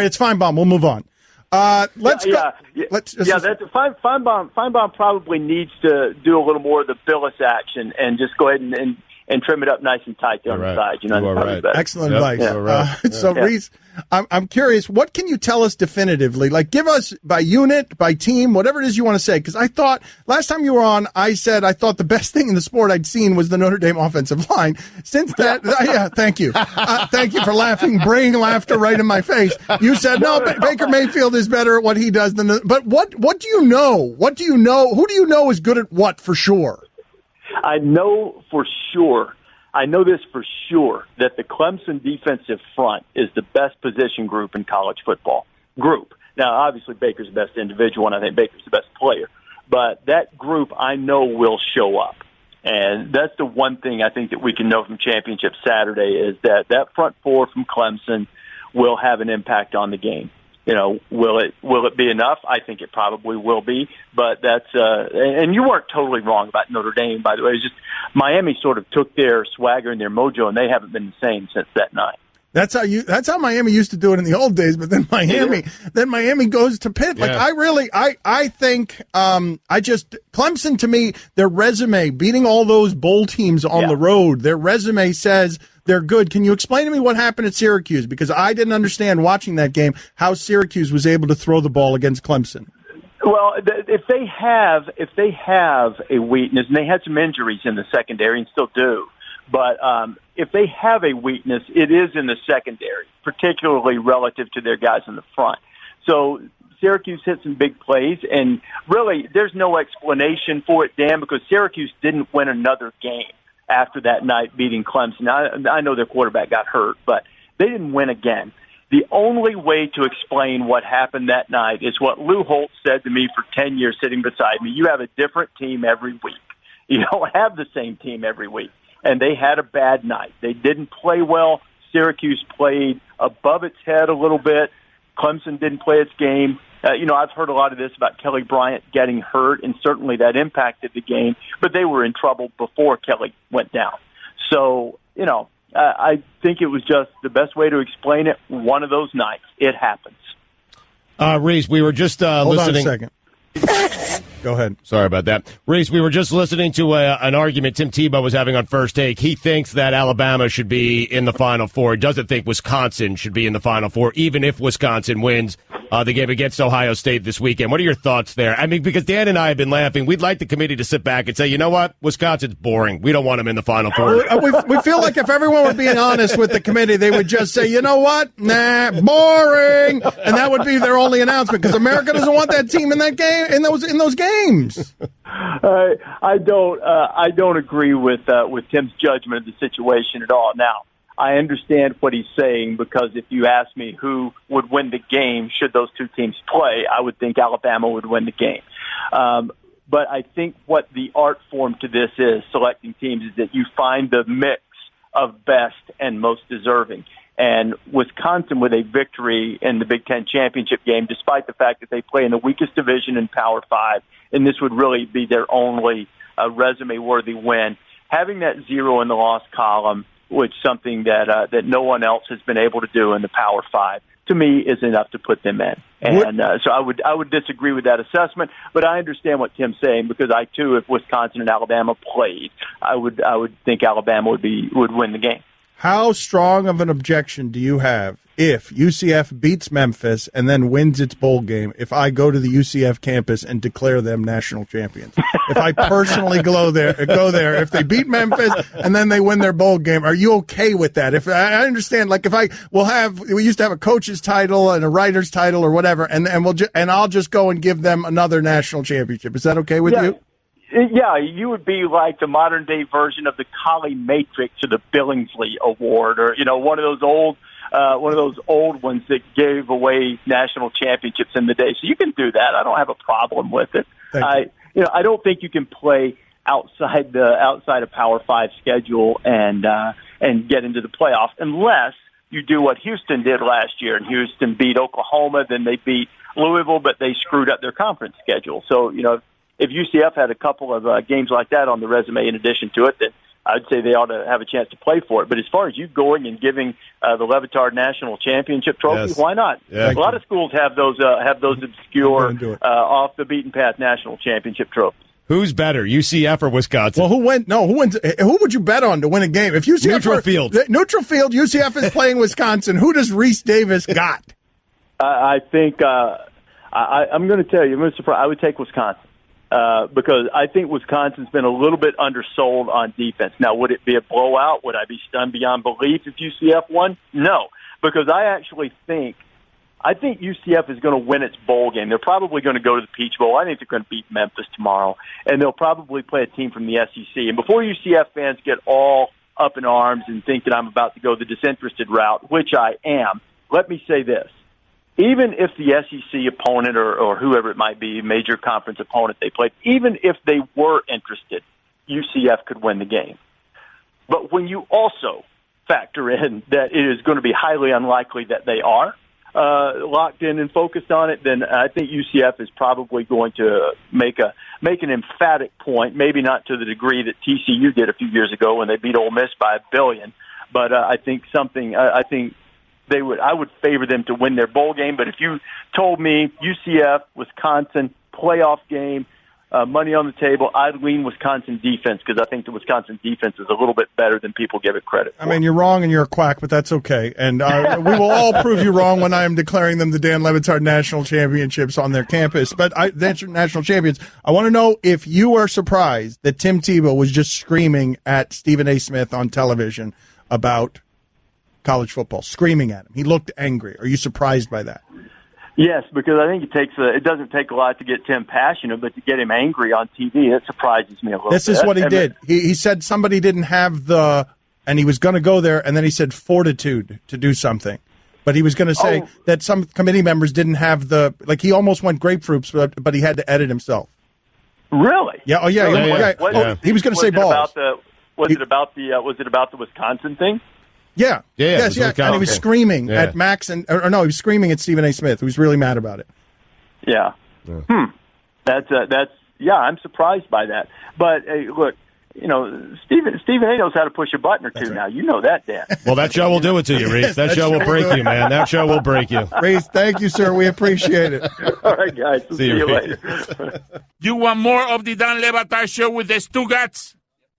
it's fine, Bomb. We'll move on. Let's go. Feinbaum probably needs to do a little more of the Billis action and just go ahead and trim it up nice and tight there on the side. You know, you right. Excellent advice. Yeah. Reese, I'm curious, what can you tell us definitively? Like, give us by unit, by team, whatever it is you want to say. Because I thought last time you were on, I said I thought the best thing in the sport I'd seen was the Notre Dame offensive line. Since that, thank you. Thank you for bringing laughter right in my face. You said, no, Baker Mayfield is better at what he does than but what do you know? What do you know? Who do you know is good at what for sure? I know this for sure, that the Clemson defensive front is the best position group in college football. Now, obviously, Baker's the best individual, and I think Baker's the best player. But that group, I know, will show up. And that's the one thing I think that we can know from Championship Saturday is that front four from Clemson will have an impact on the game. You know, will it be enough? I think it probably will be, but that's and you weren't totally wrong about Notre Dame, by the way. It's just Miami sort of took their swagger and their mojo, and they haven't been the same since that night. That's how Miami used to do it in the old days, but then Miami goes to Pitt. Like, I think Clemson, to me, their resume, beating all those bowl teams on the road, their resume says they're good. Can you explain to me what happened at Syracuse? Because I didn't understand watching that game how Syracuse was able to throw the ball against Clemson. Well, if they have a weakness, and they had some injuries in the secondary and still do, but if they have a weakness, it is in the secondary, particularly relative to their guys in the front. So Syracuse hit some big plays, and really there's no explanation for it, Dan, because Syracuse didn't win another game after that night beating Clemson. I know their quarterback got hurt, but they didn't win again. The only way to explain what happened that night is what Lou Holtz said to me for 10 years sitting beside me. You have a different team every week. You don't have the same team every week. And they had a bad night. They didn't play well. Syracuse played above its head a little bit. Clemson didn't play its game. I've heard a lot of this about Kelly Bryant getting hurt, and certainly that impacted the game, but they were in trouble before Kelly went down. So, I think it was just the best way to explain it. One of those nights. It happens. Reese, we were just listening. Hold on a second. Go ahead. Sorry about that. Reese, we were just listening to an argument Tim Tebow was having on First Take. He thinks that Alabama should be in the Final Four. He doesn't think Wisconsin should be in the Final Four, even if Wisconsin wins the game against Ohio State this weekend. What are your thoughts there? I mean, because Dan and I have been laughing. We'd like the committee to sit back and say, you know what? Wisconsin's boring. We don't want them in the Final Four. We feel like if everyone were being honest with the committee, they would just say, you know what? Nah, boring. And that would be their only announcement, because America doesn't want that team in that game, in those games. I don't agree with Tim's judgment of the situation at all. Now, I understand what he's saying, because if you ask me who would win the game should those two teams play, I would think Alabama would win the game. But I think what the art form to this is, selecting teams, is that you find the mix of best and most deserving. And Wisconsin, with a victory in the Big Ten championship game, despite the fact that they play in the weakest division in Power 5, and this would really be their only resume-worthy win, having that 0 in the loss column, which is something that no one else has been able to do in the Power 5, to me is enough to put them in. And so I would disagree with that assessment, but I understand what Tim's saying, because I too, if Wisconsin and Alabama played, I would think Alabama would win the game. How strong of an objection do you have if UCF beats Memphis and then wins its bowl game, if I go to the UCF campus and declare them national champions? If I personally go there, if they beat Memphis and then they win their bowl game, are you okay with that? If I understand, like we used to have a coach's title and a writer's title or whatever, and I'll just go and give them another national championship. Is that okay with you? Yeah, you would be like the modern day version of the Collie Matrix or the Billingsley Award, or one of those old ones that gave away national championships in the day. So you can do that. I don't have a problem with it. I don't think you can play outside of Power 5 schedule and get into the playoffs unless you do what Houston did last year. And Houston beat Oklahoma, then they beat Louisville, but they screwed up their conference schedule. So if UCF had a couple of games like that on the resume in addition to it, then I'd say they ought to have a chance to play for it. But as far as you going and giving the Batard National Championship trophy, yes. Why not? Yeah. A lot of schools have those obscure, off the beaten path national championship trophies. Who's better, UCF or Wisconsin? Well, who wins? Who would you bet on to win a game? If UCF neutral field, UCF is playing Wisconsin. Who does Reese Davis got? I think I'm going to tell you. I'm going to surprise. I would take Wisconsin. Because I think Wisconsin's been a little bit undersold on defense. Now, would it be a blowout? Would I be stunned beyond belief if UCF won? No, because I think UCF is going to win its bowl game. They're probably going to go to the Peach Bowl. I think they're going to beat Memphis tomorrow, and they'll probably play a team from the SEC. And before UCF fans get all up in arms and think that I'm about to go the disinterested route, which I am, let me say this. Even if the SEC opponent or whoever it might be, major conference opponent they played, even if they were interested, UCF could win the game. But when you also factor in that it is going to be highly unlikely that they are locked in and focused on it, then I think UCF is probably going to make an emphatic point, maybe not to the degree that TCU did a few years ago when they beat Ole Miss by 1 billion, but I think I would favor them to win their bowl game. But if you told me UCF, Wisconsin, playoff game, money on the table, I'd lean Wisconsin defense, because I think the Wisconsin defense is a little bit better than people give it credit for. I mean, you're wrong and you're a quack, but that's okay. And we will all prove you wrong when I am declaring them the Dan Batard National Championships on their campus. But national champions, I want to know if you are surprised that Tim Tebow was just screaming at Stephen A. Smith on television about college football, screaming at him. He looked angry. Are you surprised by that? Yes, because I think it doesn't take a lot to get Tim passionate, but to get him angry on TV, it surprises me a little bit. This is what he did. He said somebody didn't have and he was going to go there, and then he said fortitude to do something. But he was going to say that some committee members didn't have he almost went grapefruits, but he had to edit himself. Really? Yeah. Oh, yeah. Yeah. He was going to say balls. Was it about the Wisconsin thing? Yeah. Yes. And he was screaming at Max he was screaming at Stephen A. Smith, who was really mad about it. Yeah. That's I'm surprised by that. But look, Stephen A. knows how to push a button or two now. You know that, Dan. Well, that show will do it to you, Reese. That show will break you, man. That show will break you. Reese, thank you, sir. We appreciate it. All right, guys. See you later. You want more of the Dan Le Batard Show with the Stugotz?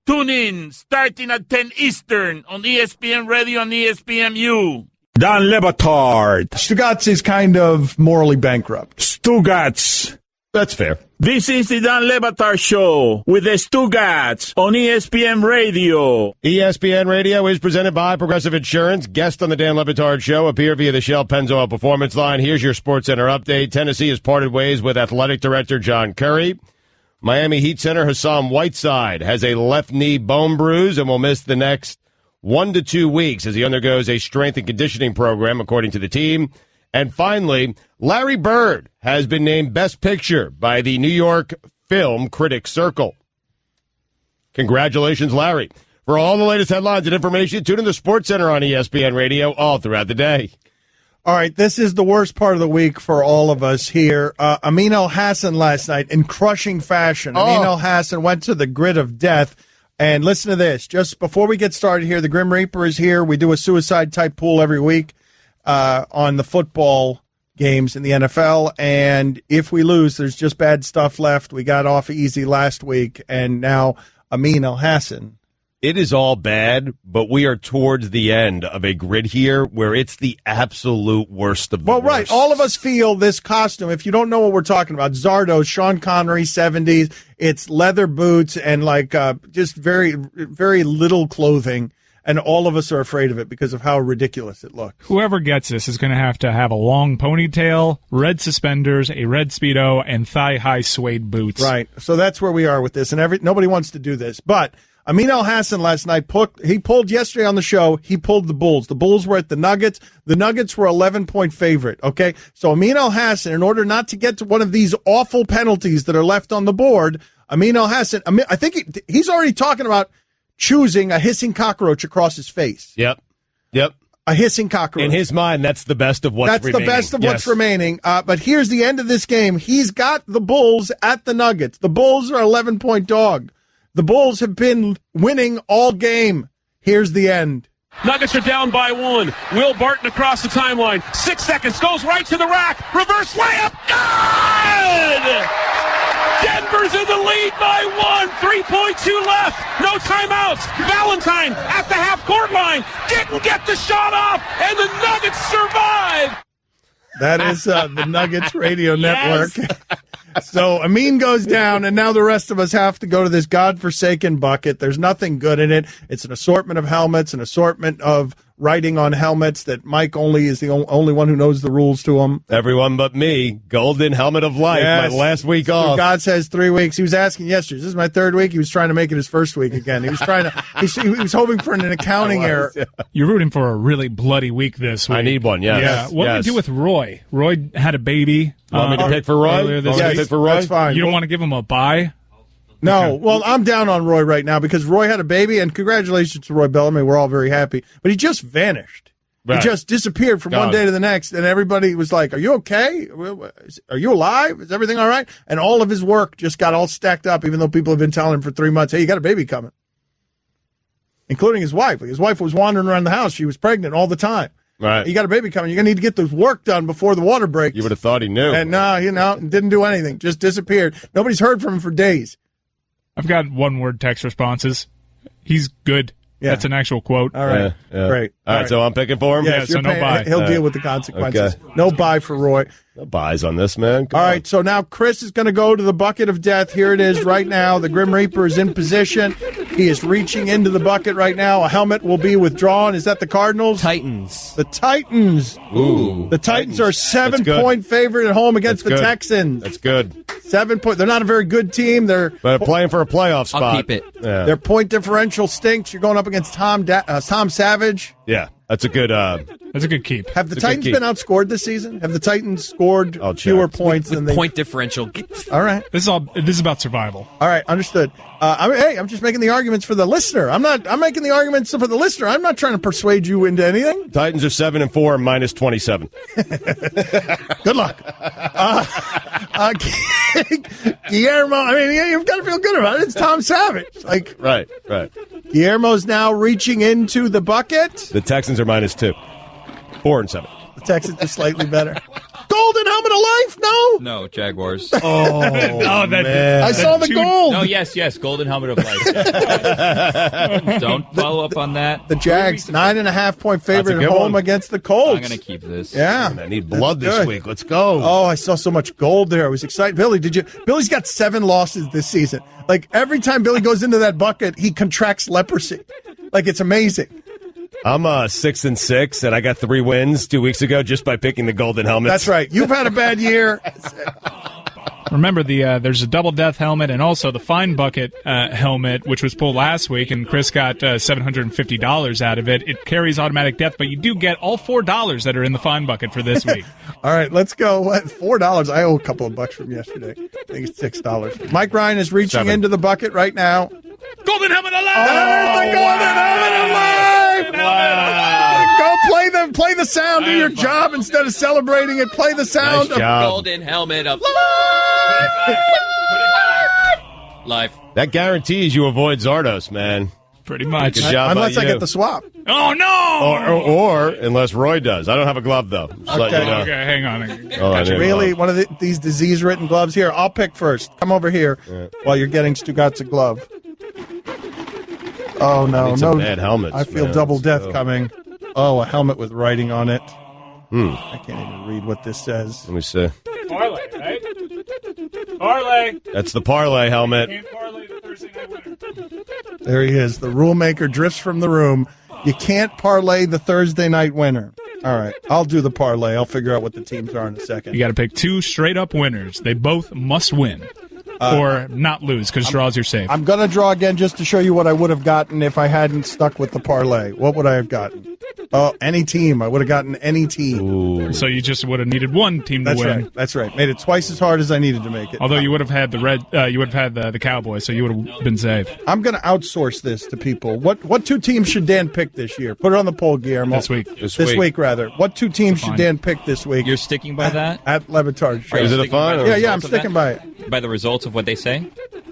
Tune in starting at 10 Eastern on ESPN Radio and ESPNU. Dan Le Batard. Stugotz is kind of morally bankrupt. Stugotz. That's fair. This is the Dan Le Batard Show with the Stugotz on ESPN Radio. ESPN Radio is presented by Progressive Insurance. Guest on the Dan Le Batard Show appear via the Shell Pennzoil Performance Line. Here's your SportsCenter update. Tennessee has parted ways with athletic director John Curry. Miami Heat center Hassan Whiteside has a left knee bone bruise and will miss the next 1 to 2 weeks as he undergoes a strength and conditioning program, according to the team. And finally, Larry Bird has been named Best Picture by the New York Film Critics Circle. Congratulations, Larry. For all the latest headlines and information, tune in the SportsCenter on ESPN Radio all throughout the day. All right, this is the worst part of the week for all of us here. Amin Elhassan last night in crushing fashion. Amin Elhassan went to the grid of death. And listen to this. Just before we get started here, the Grim Reaper is here. We do a suicide-type pool every week on the football games in the NFL. And if we lose, there's just bad stuff left. We got off easy last week, and now Amin Elhassan. It is all bad, but we are towards the end of a grid here where it's the absolute worst of the worst. Right. All of us feel this costume. If you don't know what we're talking about, Zardos, Sean Connery, 70s. It's leather boots and just very, very little clothing. And all of us are afraid of it because of how ridiculous it looks. Whoever gets this is going to have a long ponytail, red suspenders, a red Speedo, and thigh-high suede boots. Right. So that's where we are with this. And nobody wants to do this. But Amin Elhassan last night, he pulled yesterday on the show, he pulled the Bulls. The Bulls were at the Nuggets. The Nuggets were 11-point favorite, okay? So Amin Elhassan, in order not to get to one of these awful penalties that are left on the board, Amin Elhassan, I think he's already talking about choosing a hissing cockroach across his face. Yep. A hissing cockroach. In his mind, that's the best of what's remaining. That's the best of what's remaining. But here's the end of this game. He's got the Bulls at the Nuggets. The Bulls are 11-point dog. The Bulls have been winning all game. Here's the end. Nuggets are down by 1. Will Barton across the timeline. 6 seconds. Goes right to the rack. Reverse layup. Good! Denver's in the lead by 1. 3.2 left. No timeouts. Valentine at the half-court line. Didn't get the shot off, and the Nuggets survive. That is the Nuggets radio network. So Amin goes down, and now the rest of us have to go to this godforsaken bucket. There's nothing good in it. It's an assortment of helmets, an assortment of writing on helmets that Mike only is the only one who knows the rules to them. Everyone but me. Golden helmet of life. Yes. My last week off. God says 3 weeks. He was asking yesterday, this is my third week. He was trying to make it his first week again. He was trying to. He was hoping for an accounting error. Yeah. You're rooting for a really bloody week this week. I need one, yes. Yeah. What do we do with Roy? Roy had a baby. Want me to pick for Roy? That's fine. You don't want to give him a bye? No, well, I'm down on Roy right now because Roy had a baby, and congratulations to Roy Bellamy. We're all very happy. But he just vanished. Right. He just disappeared from one day to the next, and everybody was like, are you okay? Are you alive? Is everything all right? And all of his work just got all stacked up, even though people have been telling him for 3 months, hey, you got a baby coming, including his wife. His wife was wandering around the house. She was pregnant all the time. Right. You got a baby coming. You're going to need to get this work done before the water breaks. You would have thought he knew. And no, didn't do anything. Just disappeared. Nobody's heard from him for days. I've got one-word text responses. He's good. Yeah. That's an actual quote. All right. Yeah. Great. All right, so I'm picking for him? Yeah, so no bye. He'll deal with the consequences. Okay. No bye for Roy. No buys on this, man. Come All on. right, so now Chris is going to go to the bucket of death. Here it is right now. The Grim Reaper is in position. He is reaching into the bucket right now. A helmet will be withdrawn. Is that the Cardinals? Titans. The Titans. Ooh. The Titans are a 7-point favorite at home against the Texans. That's good. 7 point. They're not a very good team. They're playing for a playoff spot. I'll keep it. Yeah. Their point differential stinks. You're going up against Tom Savage. Yeah, that's a good. That's a good keep. Have the Titans been outscored this season? Have the Titans scored fewer points than they? Point differential. All right. This is about survival. All right, understood. I'm just making the arguments for the listener. I'm making the arguments for the listener. I'm not trying to persuade you into anything. Titans are 7-4 minus 27. Good luck. Guillermo, I mean, you've got to feel good about it. It's Tom Savage. Like, right. Guillermo's now reaching into the bucket. The Texans are -2. 4-7. The Texans are slightly better. Golden helmet of life? No, Jaguars. Oh, man. I saw the gold. No, yes, Golden helmet of life. Don't follow up on that. The Jags, 9.5-point favorite That's a at good home one. against the Colts. I'm going to keep this. Yeah. I need blood That's this good. week. Let's go. Oh, I saw so much gold there. I was excited. Billy, Billy's got 7 losses this season. Like, every time Billy goes into that bucket, he contracts leprosy. Like, it's amazing. I'm 6-6, and I got 3 wins 2 weeks ago just by picking the golden helmets. That's right. You've had a bad year. Remember, there's a double death helmet and also the fine bucket helmet, which was pulled last week, and Chris got $750 out of it. It carries automatic death, but you do get all $4 that are in the fine bucket for this week. All right, let's go. What, $4? I owe a couple of bucks from yesterday. I think it's $6. Mike Ryan is reaching 7. into the bucket right now. Golden helmet alive! There's the golden helmet alive! Wow. Go play the sound. Do your job instead of celebrating it. Play the sound. Nice job. Golden helmet of life. That guarantees you avoid Zardos, man. Pretty much. Good job Unless by I you. get the swap. Oh, no! Or unless Roy does. I don't have a glove, though. Just let you know. Okay, hang on. Oh, I need a Really? glove. One of these disease-ridden gloves? Here, I'll pick first. Come over here while you're getting Stugotz a glove. Oh, no. Need some bad helmets, I feel man. double death So- coming. Oh, a helmet with writing on it. I can't even read what this says. Let me see. Parlay, right? Parlay. That's the parlay helmet. Can't parlay the Thursday night winner. There he is. The rule maker drifts from the room. You can't parlay the Thursday night winner. All right. I'll do the parlay. I'll figure out what the teams are in a second. You got to pick 2 straight-up winners. They both must win. Or not lose, because draws you're safe. I'm going to draw again just to show you what I would have gotten if I hadn't stuck with the parlay. What would I have gotten? Oh, any team. I would have gotten any team. Ooh. So you just would have needed one team to That's win. right. That's right. Made it twice as hard as I needed to make it. Although you would have had the Cowboys, so you would have been safe I'm going to outsource this to people. What 2 teams should Dan pick this year? Put it on the poll, Guillermo. this week. This This week. week, rather. What 2 teams should fine. Dan pick this week? You're sticking by that? At Batard Show. Is it a fine? or- Yeah, I'm sticking by it. By the results of what they say?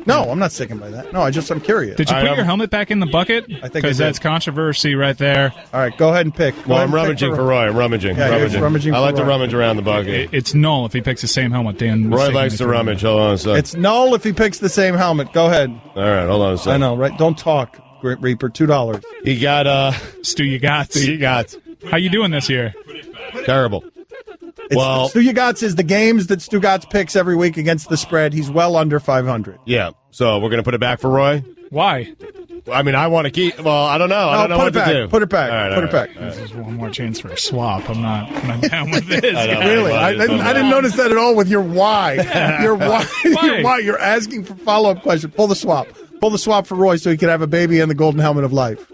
No, I'm not sticking by that. No, I'm curious. Did you put your helmet back in the bucket? I think I Because did. that's controversy right there. All right, go ahead and pick. Go Well, ahead I'm and pick rummaging for Roy. I'm rummaging. Yeah, here's rummaging I for like to Roy. rummage around the bucket. It's null if he picks the same helmet. Dan Roy mistakenly likes to threw. rummage. Hold on a second. It's null if he picks the same helmet. Go ahead. All right, hold on a second. I know, right? Don't talk, Grit Reaper. $2. He got Stugotz. How you doing this year? terrible. Well, Stugotz is the games that Stugotz picks every week against the spread. He's well under 500. yeah. So we're gonna put it back for Roy. Why? I mean, I want to keep. Well, I don't know. I don't know put what it back. to do. Put it back. All right, Put all it back. right, all right. This is one more chance for a swap. I'm not down with this. I know. Really? I didn't notice that at all with your why. Your why. Your why. You're asking for follow-up question. Pull the swap. Pull the swap for Roy so he can have a baby and the golden helmet of life.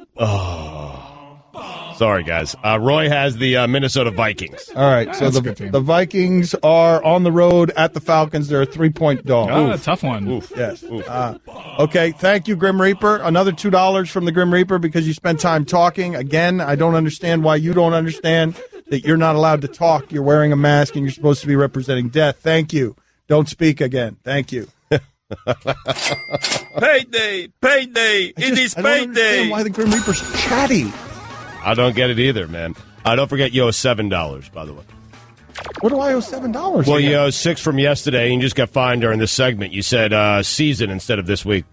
Sorry, guys. Roy has the Minnesota Vikings. All right. So That's a good team. the Vikings are on the road at the Falcons. They're a 3-point dog. Oh, a tough one. Oof. Yes. Okay. Thank you, Grim Reaper. Another $2 from the Grim Reaper because you spent time talking. Again, I don't understand why you don't understand that you're not allowed to talk. You're wearing a mask and you're supposed to be representing death. Thank you. Don't speak again. Thank you. Payday! Payday! It is I don't understand payday! why the Grim Reaper's chatty. I don't get it either, man. Don't forget you owe $7, by the way. What do I owe $7? Well, again? you owe $6 from yesterday, and you just got fined during this segment. You said season instead of this week.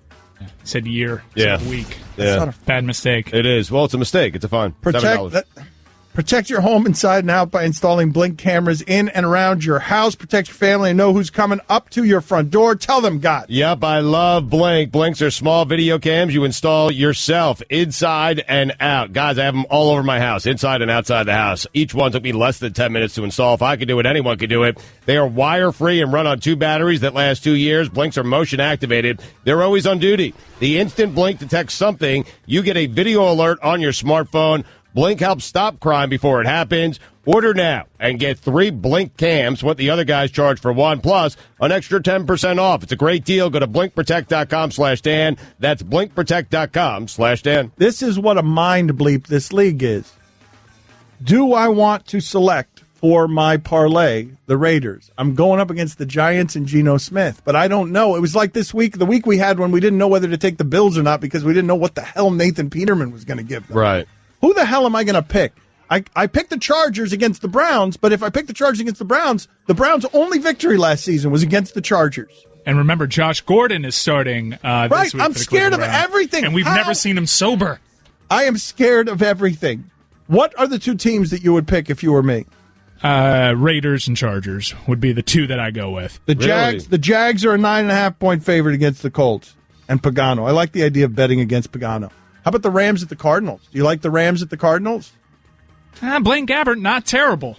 Said year. Yeah. Said week. Yeah. not a- Bad mistake. It is. Well, it's a mistake. It's a fine. $7. Protect your home inside and out by installing Blink cameras in and around your house. Protect your family and know who's coming up to your front door. Tell them, God. Yep, I love Blink. Blinks are small video cams you install yourself, inside and out. Guys, I have them all over my house, inside and outside the house. Each one took me less than 10 minutes to install. If I could do it, anyone could do it. They are wire-free and run on 2 batteries that last 2 years. Blinks are motion-activated. They're always on duty. The instant Blink detects something, you get a video alert on your smartphone. Blink helps stop crime before it happens. Order now and get 3 Blink cams, what the other guys charge for 1, plus an extra 10% off. It's a great deal. Go to blinkprotect.com/Dan. That's blinkprotect.com/Dan. This is what a mind bleep this league is. Do I want to select for my parlay, the Raiders. I'm going up against the Giants and Geno Smith, but I don't know. It was like this week, the week we had when we didn't know whether to take the Bills or not because we didn't know what the hell Nathan Peterman was going to give them. Right. Who the hell am I going to pick? I picked the Chargers against the Browns, but if I pick the Chargers against the Browns' only victory last season was against the Chargers. And remember, Josh Gordon is starting this right, week I'm for the scared of Cleveland Browns. everything. And we've never seen him sober. I am scared of everything. What are the two teams that you would pick if you were me? Raiders and Chargers would be the two that I go with. The Jags are a 9.5-point favorite against the Colts and Pagano. I like the idea of betting against Pagano. How about the Rams at the Cardinals? Do you like the Rams at the Cardinals? Blaine Gabbert, not terrible.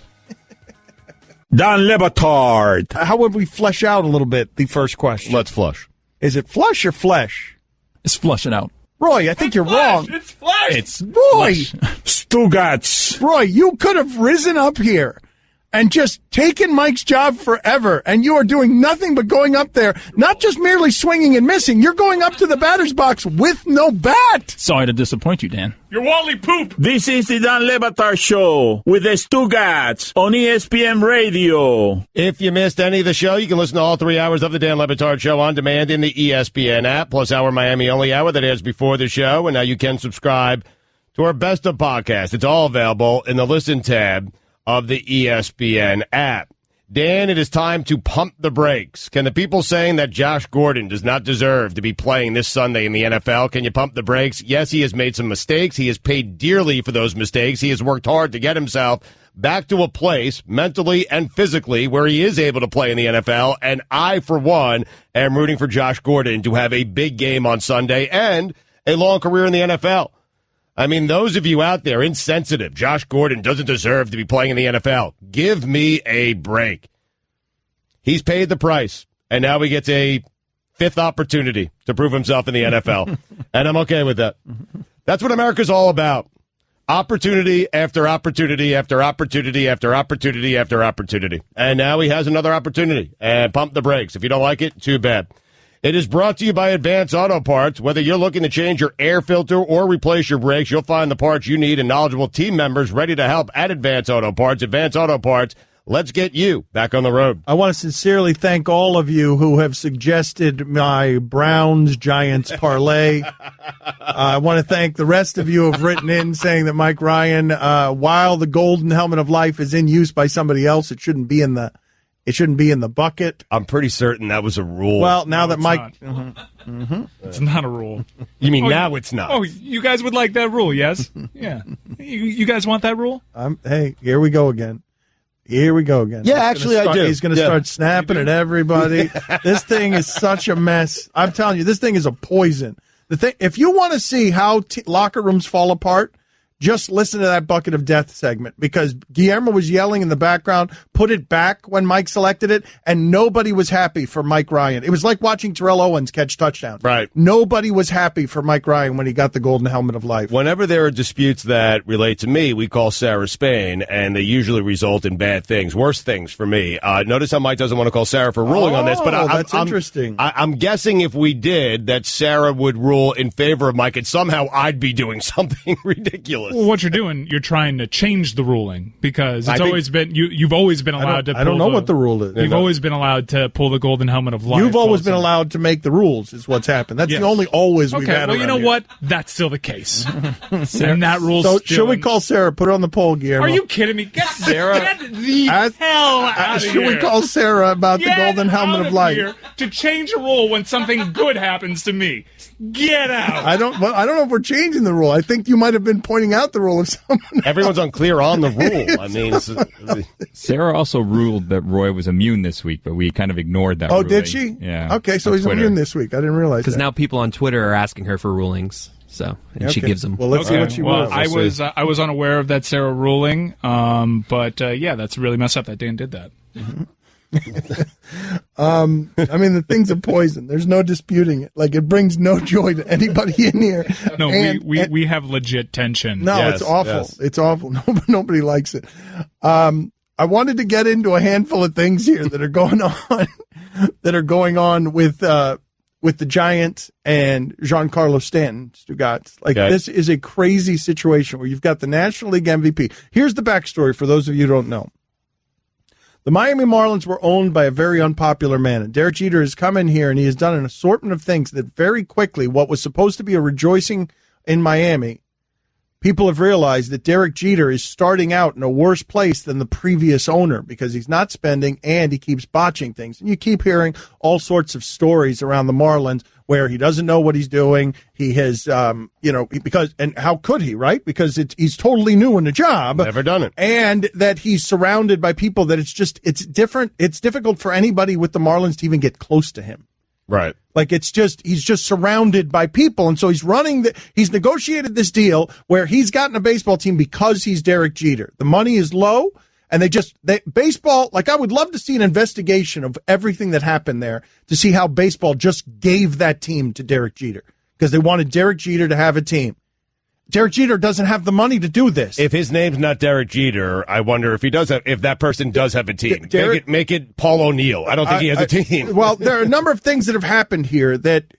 Don Le Batard. How would we flesh out a little bit the first question? Let's flush. Is it flush or flesh? It's flushing out. Roy, I think you're wrong. It's flush. It's Roy. Stugotz. Roy, you could have risen up here and just taken Mike's job forever, and you are doing nothing but going up there, not just merely swinging and missing. You're going up to the batter's box with no bat. Sorry to disappoint you, Dan. You're Wally Poop. This is the Dan Le Batard Show with the Stugotz on ESPN Radio. If you missed any of the show, you can listen to all 3 hours of the Dan Le Batard Show on demand in the ESPN app, plus our Miami Only Hour that airs before the show. And now you can subscribe to our Best of podcast. It's all available in the Listen tab of the ESPN app. Dan, it is time to pump the brakes. Can the people saying that Josh Gordon does not deserve to be playing this Sunday in the NFL, can you pump the brakes? Yes, he has made some mistakes. He has paid dearly for those mistakes. He has worked hard to get himself back to a place mentally and physically where he is able to play in the NFL. And I, for one, am rooting for Josh Gordon to have a big game on Sunday and a long career in the NFL. I mean, those of you out there insensitive, Josh Gordon doesn't deserve to be playing in the NFL. Give me a break. He's paid the price, and now he gets a 5th opportunity to prove himself in the NFL. And I'm okay with that. That's what America's all about. Opportunity after opportunity after opportunity after opportunity after opportunity. And now he has another opportunity. And pump the brakes. If you don't like it, too bad. It is brought to you by Advance Auto Parts. Whether you're looking to change your air filter or replace your brakes, you'll find the parts you need and knowledgeable team members ready to help at Advance Auto Parts. Advance Auto Parts, let's get you back on the road. I want to sincerely thank all of you who have suggested my Browns-Giants parlay. I want to thank the rest of you who have written in saying that Mike Ryan, while the golden helmet of life is in use by somebody else, it shouldn't be in the bucket. I'm pretty certain that was a rule. Well, now that Mike... It's not a rule. You mean now it's not? Oh, you guys would like that rule, yes? Yeah. You guys want that rule? Hey, here we go again. Yeah, actually, I do. He's going to start snapping at everybody. This thing is such a mess. I'm telling you, this thing is a poison. If you want to see how locker rooms fall apart, just listen to that bucket of death segment, because Guillermo was yelling in the background, put it back when Mike selected it, and nobody was happy for Mike Ryan. It was like watching Terrell Owens catch touchdowns. Right. Nobody was happy for Mike Ryan when he got the golden helmet of life. Whenever there are disputes that relate to me, we call Sarah Spain, and they usually result in bad things, worse things for me. Notice how Mike doesn't want to call Sarah for ruling on this, but that's interesting. I'm guessing if we did, that Sarah would rule in favor of Mike, and somehow I'd be doing something ridiculous. Well, what you're doing, you're trying to change the ruling, because it's always been you've always been allowed to. I don't know what the rule is. You've always been allowed to pull the golden helmet of life. You've always been allowed to make the rules, is what's happened. That's the only always we've had. Well, you know what? That's still the case. And that rule's so still should we call Sarah? Put her on the poll, Guillermo. Are you kidding me? Get Sarah, get the hell out of here. Should we call Sarah about the golden helmet of life? To change a rule when something good happens to me. Get out. I don't know if we're changing the rule. I think you might have been pointing out the rule of someone else. Everyone's unclear on the rule. I mean, Sarah also ruled that Roy was immune this week, but we kind of ignored that. Oh, ruling. did she? Yeah. Okay, so he's immune this week. I didn't realize that. Because now people on Twitter are asking her for rulings. So, and she gives them. Well, let's see what she rules. I was unaware of that Sarah ruling, but yeah, that's really messed up that Dan did that. I mean, the thing's a poison. There's no disputing it. Like, it brings no joy to anybody in here. No, we have legit tension. No, yes, it's awful. Yes. It's awful. Nobody likes it. I wanted to get into a handful of things here that are going on with the Giants and Giancarlo Stanton, Stugotz. This is a crazy situation where you've got the National League MVP. Here's the backstory for those of you who don't know. The Miami Marlins were owned by a very unpopular man, and Derek Jeter has come in here and he has done an assortment of things that very quickly, what was supposed to be a rejoicing in Miami, people have realized that Derek Jeter is starting out in a worse place than the previous owner because he's not spending and he keeps botching things. And you keep hearing all sorts of stories around the Marlins where he doesn't know what he's doing. He has, and how could he, right? Because he's totally new in the job. Never done it. And that he's surrounded by people that it's different. It's difficult for anybody with the Marlins to even get close to him. Right. Like he's just surrounded by people. And so he's he's negotiated this deal where he's gotten a baseball team because he's Derek Jeter. The money is low. And baseball, like I would love to see an investigation of everything that happened there to see how baseball just gave that team to Derek Jeter because they wanted Derek Jeter to have a team. Derek Jeter doesn't have the money to do this. If his name's not Derek Jeter, I wonder if that person does have a team. Make it Paul O'Neill. I don't think he has a team. Well, there are a number of things that have happened here that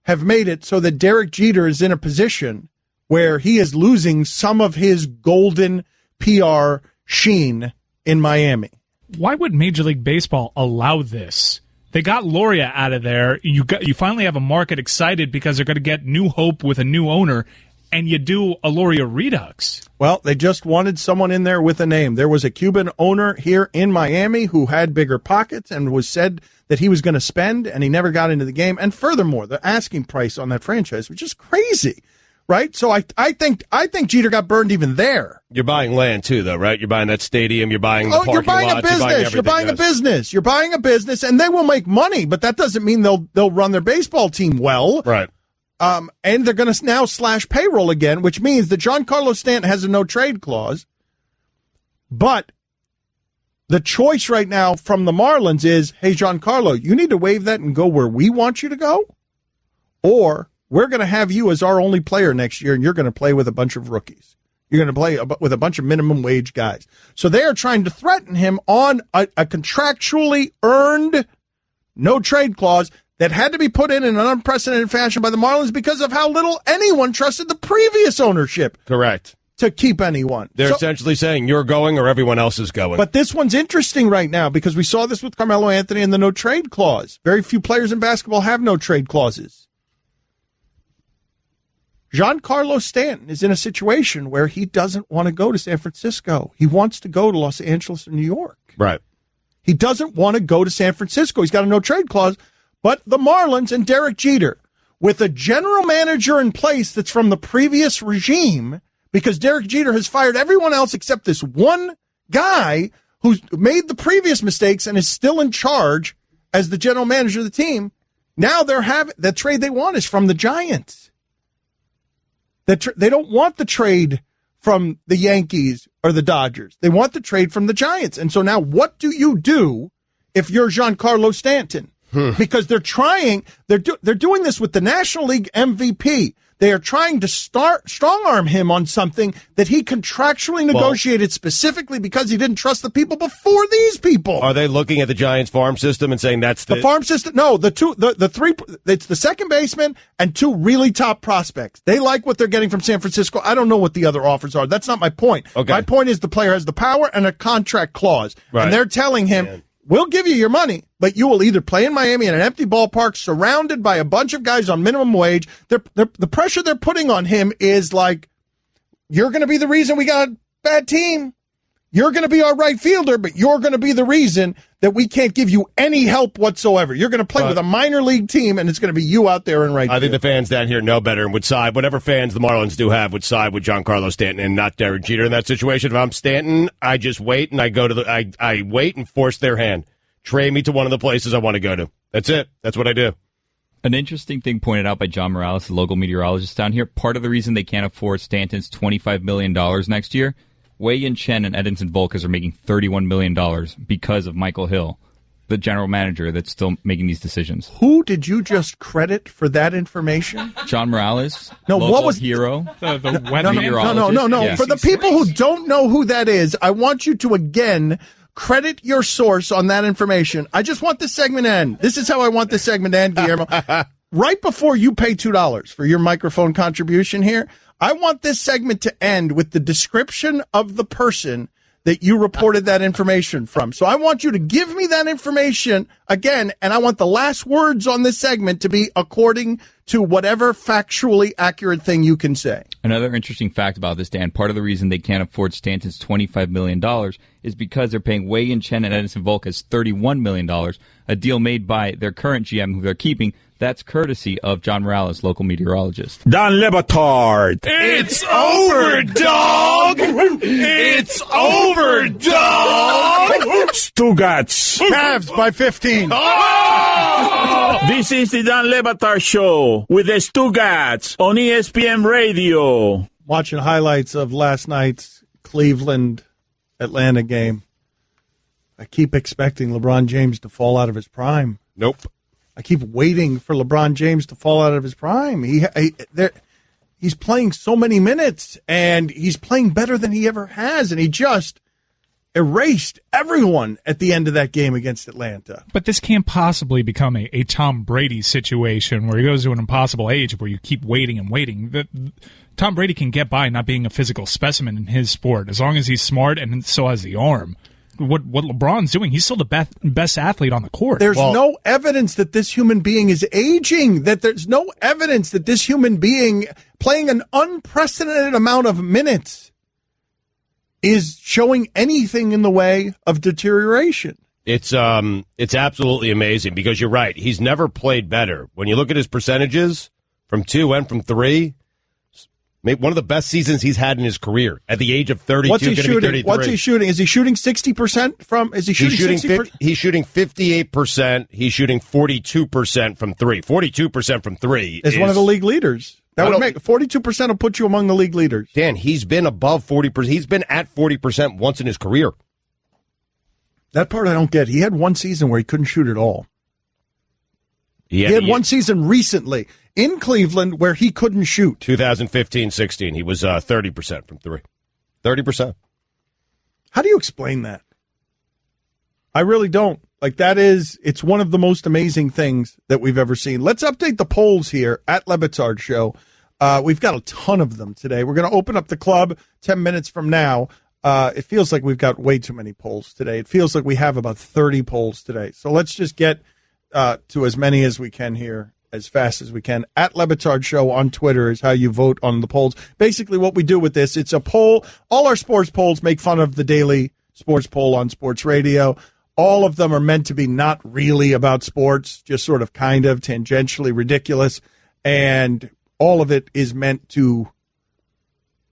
have made it so that Derek Jeter is in a position where he is losing some of his golden PR sheen in Miami. Why would Major League Baseball allow this? They got Loria out of there. You finally have a market excited because they're going to get new hope with a new owner, and you do a Loria redux. Well, they just wanted someone in there with a name. There was a Cuban owner here in Miami who had bigger pockets and was said that he was going to spend, and he never got into the game. And furthermore, the asking price on that franchise was just crazy. Right, so I think Jeter got burned even there. You're buying land too, though, right? You're buying that stadium. You're buying the parking you're buying lots, a business. You're buying a business. You're buying a business, and they will make money, but that doesn't mean they'll run their baseball team well. Right. And they're going to now slash payroll again, which means that Giancarlo Stanton has a no trade clause. But the choice right now from the Marlins is, hey, Giancarlo, you need to waive that and go where we want you to go, or we're going to have you as our only player next year, and you're going to play with a bunch of rookies. You're going to play with a bunch of minimum wage guys. So they are trying to threaten him on a contractually earned no-trade clause that had to be put in an unprecedented fashion by the Marlins because of how little anyone trusted the previous ownership. Correct. To keep anyone. They're essentially saying you're going or everyone else is going. But this one's interesting right now because we saw this with Carmelo Anthony and the no-trade clause. Very few players in basketball have no-trade clauses. Giancarlo Stanton is in a situation where he doesn't want to go to San Francisco. He wants to go to Los Angeles or New York. Right. He doesn't want to go to San Francisco. He's got a no-trade clause. But the Marlins and Derek Jeter, with a general manager in place that's from the previous regime, because Derek Jeter has fired everyone else except this one guy who's made the previous mistakes and is still in charge as the general manager of the team, now the trade they want is from the Giants. They don't want the trade from the Yankees or the Dodgers. They want the trade from the Giants. And so now what do you do if you're Giancarlo Stanton? Because they're doing this with the National League MVP. They are trying to strong-arm him on something that he contractually negotiated specifically because he didn't trust the people before these people. Are they looking at the Giants farm system and saying that's the farm system? No, the three, it's the second baseman and two really top prospects. They like what they're getting from San Francisco. I don't know what the other offers are. That's not my point. Okay. My point is the player has the power and a contract clause. Right. And they're telling him, we'll give you your money, but you will either play in Miami in an empty ballpark surrounded by a bunch of guys on minimum wage. The pressure they're putting on him is like, you're going to be the reason we got a bad team. You're going to be our right fielder, but you're going to be the reason that we can't give you any help whatsoever. You're going to play with a minor league team, and it's going to be you out there in right field. I think the fans down here know better and would side. Whatever fans the Marlins do have would side with Giancarlo Stanton and not Derek Jeter in that situation. If I'm Stanton, I just wait and I go to I wait and force their hand. Trade me to one of the places I want to go to. That's it. That's what I do. An interesting thing pointed out by John Morales, the local meteorologist down here, part of the reason they can't afford Stanton's $25 million next year, Wei-Yin Chen and Edinson Volquez are making $31 million because of Michael Hill, the general manager that's still making these decisions. Who did you just credit for that information? John Morales, no, local what was hero, No. Yeah. For the people who don't know who that is, I want you to again credit your source on that information. I just want this segment to end. This is how I want this segment to end, Guillermo. Right before you pay $2 for your microphone contribution here, I want this segment to end with the description of the person that you reported that information from. So I want you to give me that information again, and I want the last words on this segment to be according to whatever factually accurate thing you can say. Another interesting fact about this, Dan, part of the reason they can't afford Stanton's $25 million is because they're paying Wei Yin Chen and Edinson Volquez $31 million, a deal made by their current GM who they're keeping. That's courtesy of John Morales, local meteorologist. Don Le Batard. It's over, dog! It's over, dog! Stugotz. Cavs by 15. Oh! This is the Don Le Batard Show with the Stugotz on ESPN Radio. Watching highlights of last night's Cleveland-Atlanta game. I keep expecting LeBron James to fall out of his prime. Nope. I keep waiting for LeBron James to fall out of his prime. He's playing so many minutes, and he's playing better than he ever has, and he just erased everyone at the end of that game against Atlanta. But this can't possibly become a Tom Brady situation where he goes to an impossible age where you keep waiting and waiting. Tom Brady can get by not being a physical specimen in his sport as long as he's smart and so has the arm. What LeBron's doing, he's still the best athlete on the court. There's no evidence that this human being is aging, that there's no evidence that this human being playing an unprecedented amount of minutes is showing anything in the way of deterioration. It's absolutely amazing because you're right. He's never played better. When you look at his percentages from 2 and from 3, maybe one of the best seasons he's had in his career at the age of 32. What's he shooting? What's he shooting? Is he shooting 60% from? Is he shooting 60%? He's shooting 58%. He's shooting 42% from 3. 42% from 3 is one of the league leaders. That would make 42% will put you among the league leaders. Dan, he's been above 40%. He's been at 40% once in his career. That part I don't get. He had one season where he couldn't shoot at all. He had one season recently in Cleveland where he couldn't shoot. 2015-16, he was 30% from 3. 30%. How do you explain that? I really don't. It's one of the most amazing things that we've ever seen. Let's update the polls here at Le Batard Show. We've got a ton of them today. We're going to open up the club 10 minutes from now. It feels like we've got way too many polls today. It feels like we have about 30 polls today. So let's just get to as many as we can here as fast as we can. At Le Batard Show on Twitter is how you vote on the polls. Basically what we do with this, it's a poll. All our sports polls make fun of the daily sports poll on sports radio. All of them are meant to be not really about sports, just sort of kind of tangentially ridiculous. And all of it is meant to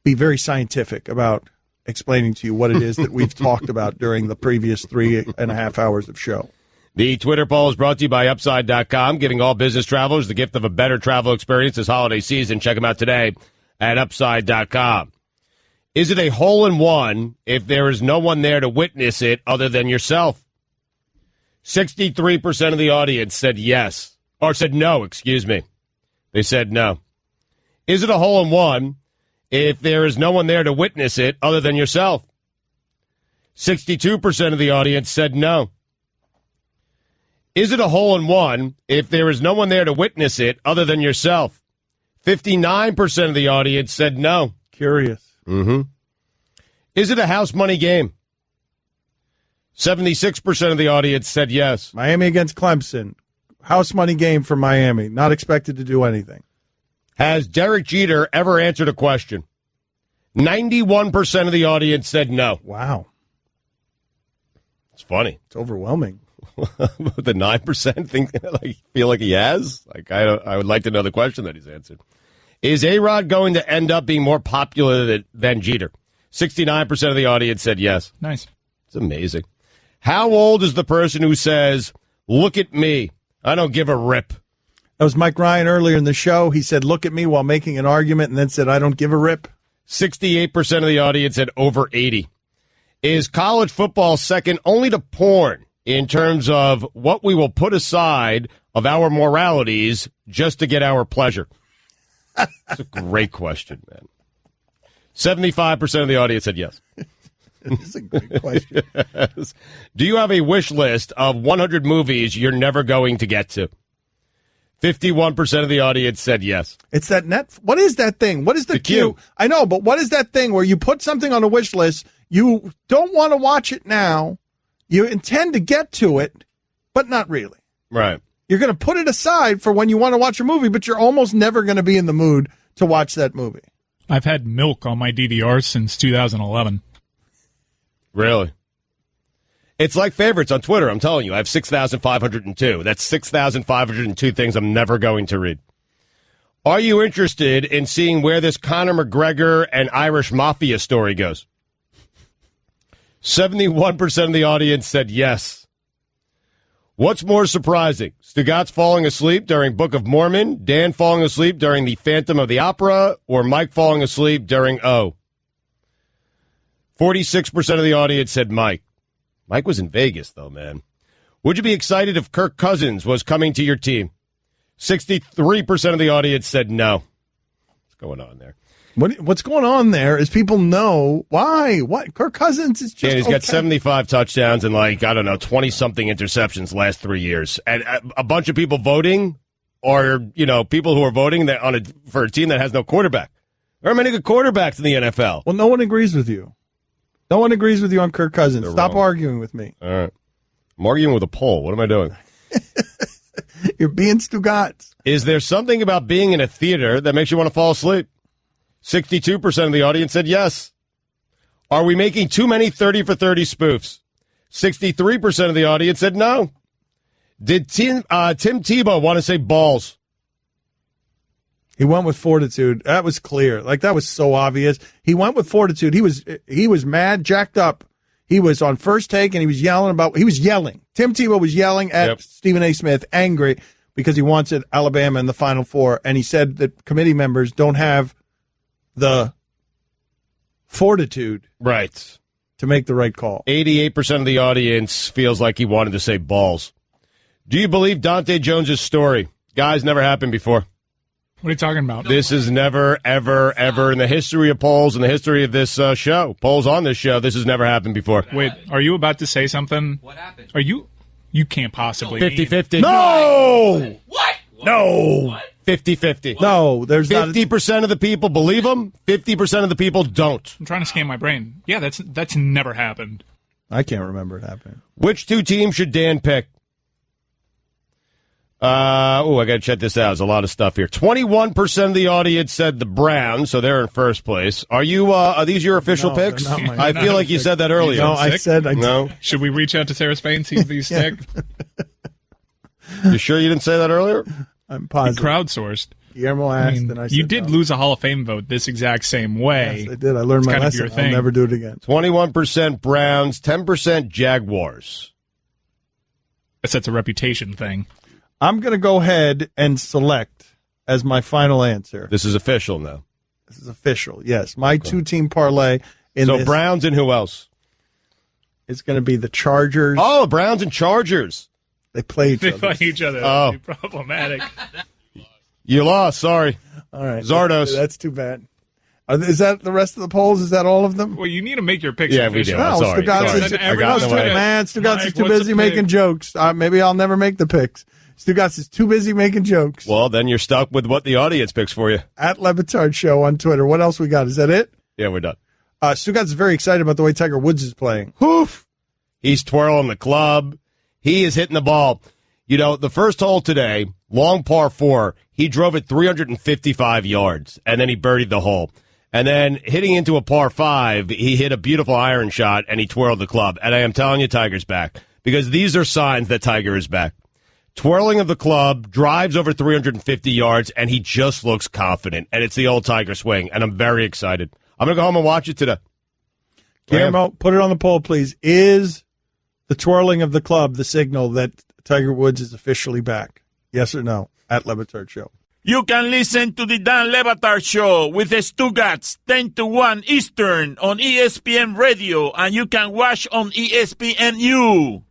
be very scientific about explaining to you what it is that we've talked about during the previous 3.5 hours of show. The Twitter poll is brought to you by Upside.com, giving all business travelers the gift of a better travel experience this holiday season. Check them out today at Upside.com. Is it a hole-in-one if there is no one there to witness it other than yourself? 63% of the audience said yes. Or said no, excuse me. They said no. Is it a hole-in-one if there is no one there to witness it other than yourself? 62% of the audience said no. Is it a hole-in-one if there is no one there to witness it other than yourself? 59% of the audience said no. Curious. Mm-hmm. Is it a house money game? 76% of the audience said yes. Miami against Clemson. House money game for Miami. Not expected to do anything. Has Derek Jeter ever answered a question? 91% of the audience said no. Wow. It's funny. It's overwhelming. The 9% think feel like he has? I would like to know the question that he's answered. Is A-Rod going to end up being more popular than Jeter? 69% of the audience said yes. Nice. It's amazing. How old is the person who says, "Look at me, I don't give a rip"? That was Mike Ryan earlier in the show. He said, "Look at me," while making an argument, and then said, "I don't give a rip." 68% of the audience said over 80. Is college football second only to porn in terms of what we will put aside of our moralities just to get our pleasure? That's a great question, man. 75% of the audience said yes. That's a great question. Do you have a wish list of 100 movies you're never going to get to? 51% of the audience said yes. It's that net. What is that thing? What is the queue? I know, but what is that thing where you put something on a wish list, you don't want to watch it now, you intend to get to it, but not really. Right. You're going to put it aside for when you want to watch a movie, but you're almost never going to be in the mood to watch that movie. I've had Milk on my DVR since 2011. Really? It's like favorites on Twitter, I'm telling you. I have 6,502. That's 6,502 things I'm never going to read. Are you interested in seeing where this Conor McGregor and Irish Mafia story goes? 71% of the audience said yes. What's more surprising? Stugotz falling asleep during Book of Mormon, Dan falling asleep during The Phantom of the Opera, or Mike falling asleep during O? 46% of the audience said Mike. Mike was in Vegas, though, man. Would you be excited if Kirk Cousins was coming to your team? 63% of the audience said no. What's going on there? What's going on there is people know why. What? Kirk Cousins is just he's got 75 touchdowns and 20-something interceptions last 3 years. And a bunch of people voting are, people who are voting for a team that has no quarterback. There aren't many good quarterbacks in the NFL. Well, no one agrees with you. No one agrees with you on Kirk Cousins. They're Stop wrong. Arguing with me. All right. I'm arguing with a poll. What am I doing? You're being Stugotz. Is there something about being in a theater that makes you want to fall asleep? 62% of the audience said yes. Are we making too many 30 for 30 spoofs? 63% of the audience said no. Did Tim Tebow want to say balls? He went with fortitude. That was clear. That was so obvious. He went with fortitude. He was mad, jacked up. He was on First Take, and he was yelling. Tim Tebow was yelling at Stephen A. Smith, angry, because he wanted Alabama in the Final Four, and he said that committee members don't have the fortitude to make the right call. 88% of the audience feels like he wanted to say balls. Do you believe Dante Jones' story? Guys, never happened before. What are you talking about? This is never, ever, ever in the history of polls, in the history of this show. Polls on this show, this has never happened before. Wait, are you about to say something? What happened? You can't possibly 50-50. No! What? No! 50-50. No, there's 50% of the people believe him, 50% of the people don't. I'm trying to scan my brain. Yeah, that's never happened. I can't remember it happening. Which two teams should Dan pick? I got to check this out. There's a lot of stuff here. 21% of the audience said the Browns, so they're in first place. Are these your official picks? I feel like you said that earlier. No, I said no. Should we reach out to Sarah Spain and see if these stick? You sure you didn't say that earlier? I'm positive. He crowdsourced. Guillermo asked, and I said you did lose a Hall of Fame vote this exact same way. Yes, I did. I learned my lesson. I'll never do it again. 21% Browns, 10% Jaguars. That's a reputation thing. I'm going to go ahead and select as my final answer. This is official now. This is official, yes. My two-team parlay. So Browns and who else? It's going to be the Chargers. Oh, Browns and Chargers. They play each other. They play each other. Oh. That'd be problematic. You lost, sorry. All right. Zardos. That's too bad. Is that the rest of the polls? Is that all of them? Well, you need to make your picks Yeah, we do. official. I'm sorry. Stugotz is too busy making jokes. Maybe I'll never make the picks. Stugotz is too busy making jokes. Well, then you're stuck with what the audience picks for you. At Le Batard Show on Twitter. What else we got? Is that it? Yeah, we're done. Stugotz is very excited about the way Tiger Woods is playing. Hoof! He's twirling the club. He is hitting the ball. The first hole today, long par 4, he drove it 355 yards, and then he birdied the hole. And then hitting into a par 5, he hit a beautiful iron shot, and he twirled the club. And I am telling you, Tiger's back. Because these are signs that Tiger is back. Twirling of the club, drives over 350 yards, and he just looks confident. And it's the old Tiger swing, and I'm very excited. I'm going to go home and watch it today. Guillermo, put it on the poll, please. Is the twirling of the club the signal that Tiger Woods is officially back? Yes or no? At Le Batard Show. You can listen to the Dan Le Batard Show with the Stugotz 10 to 1 Eastern on ESPN Radio, and you can watch on ESPNU.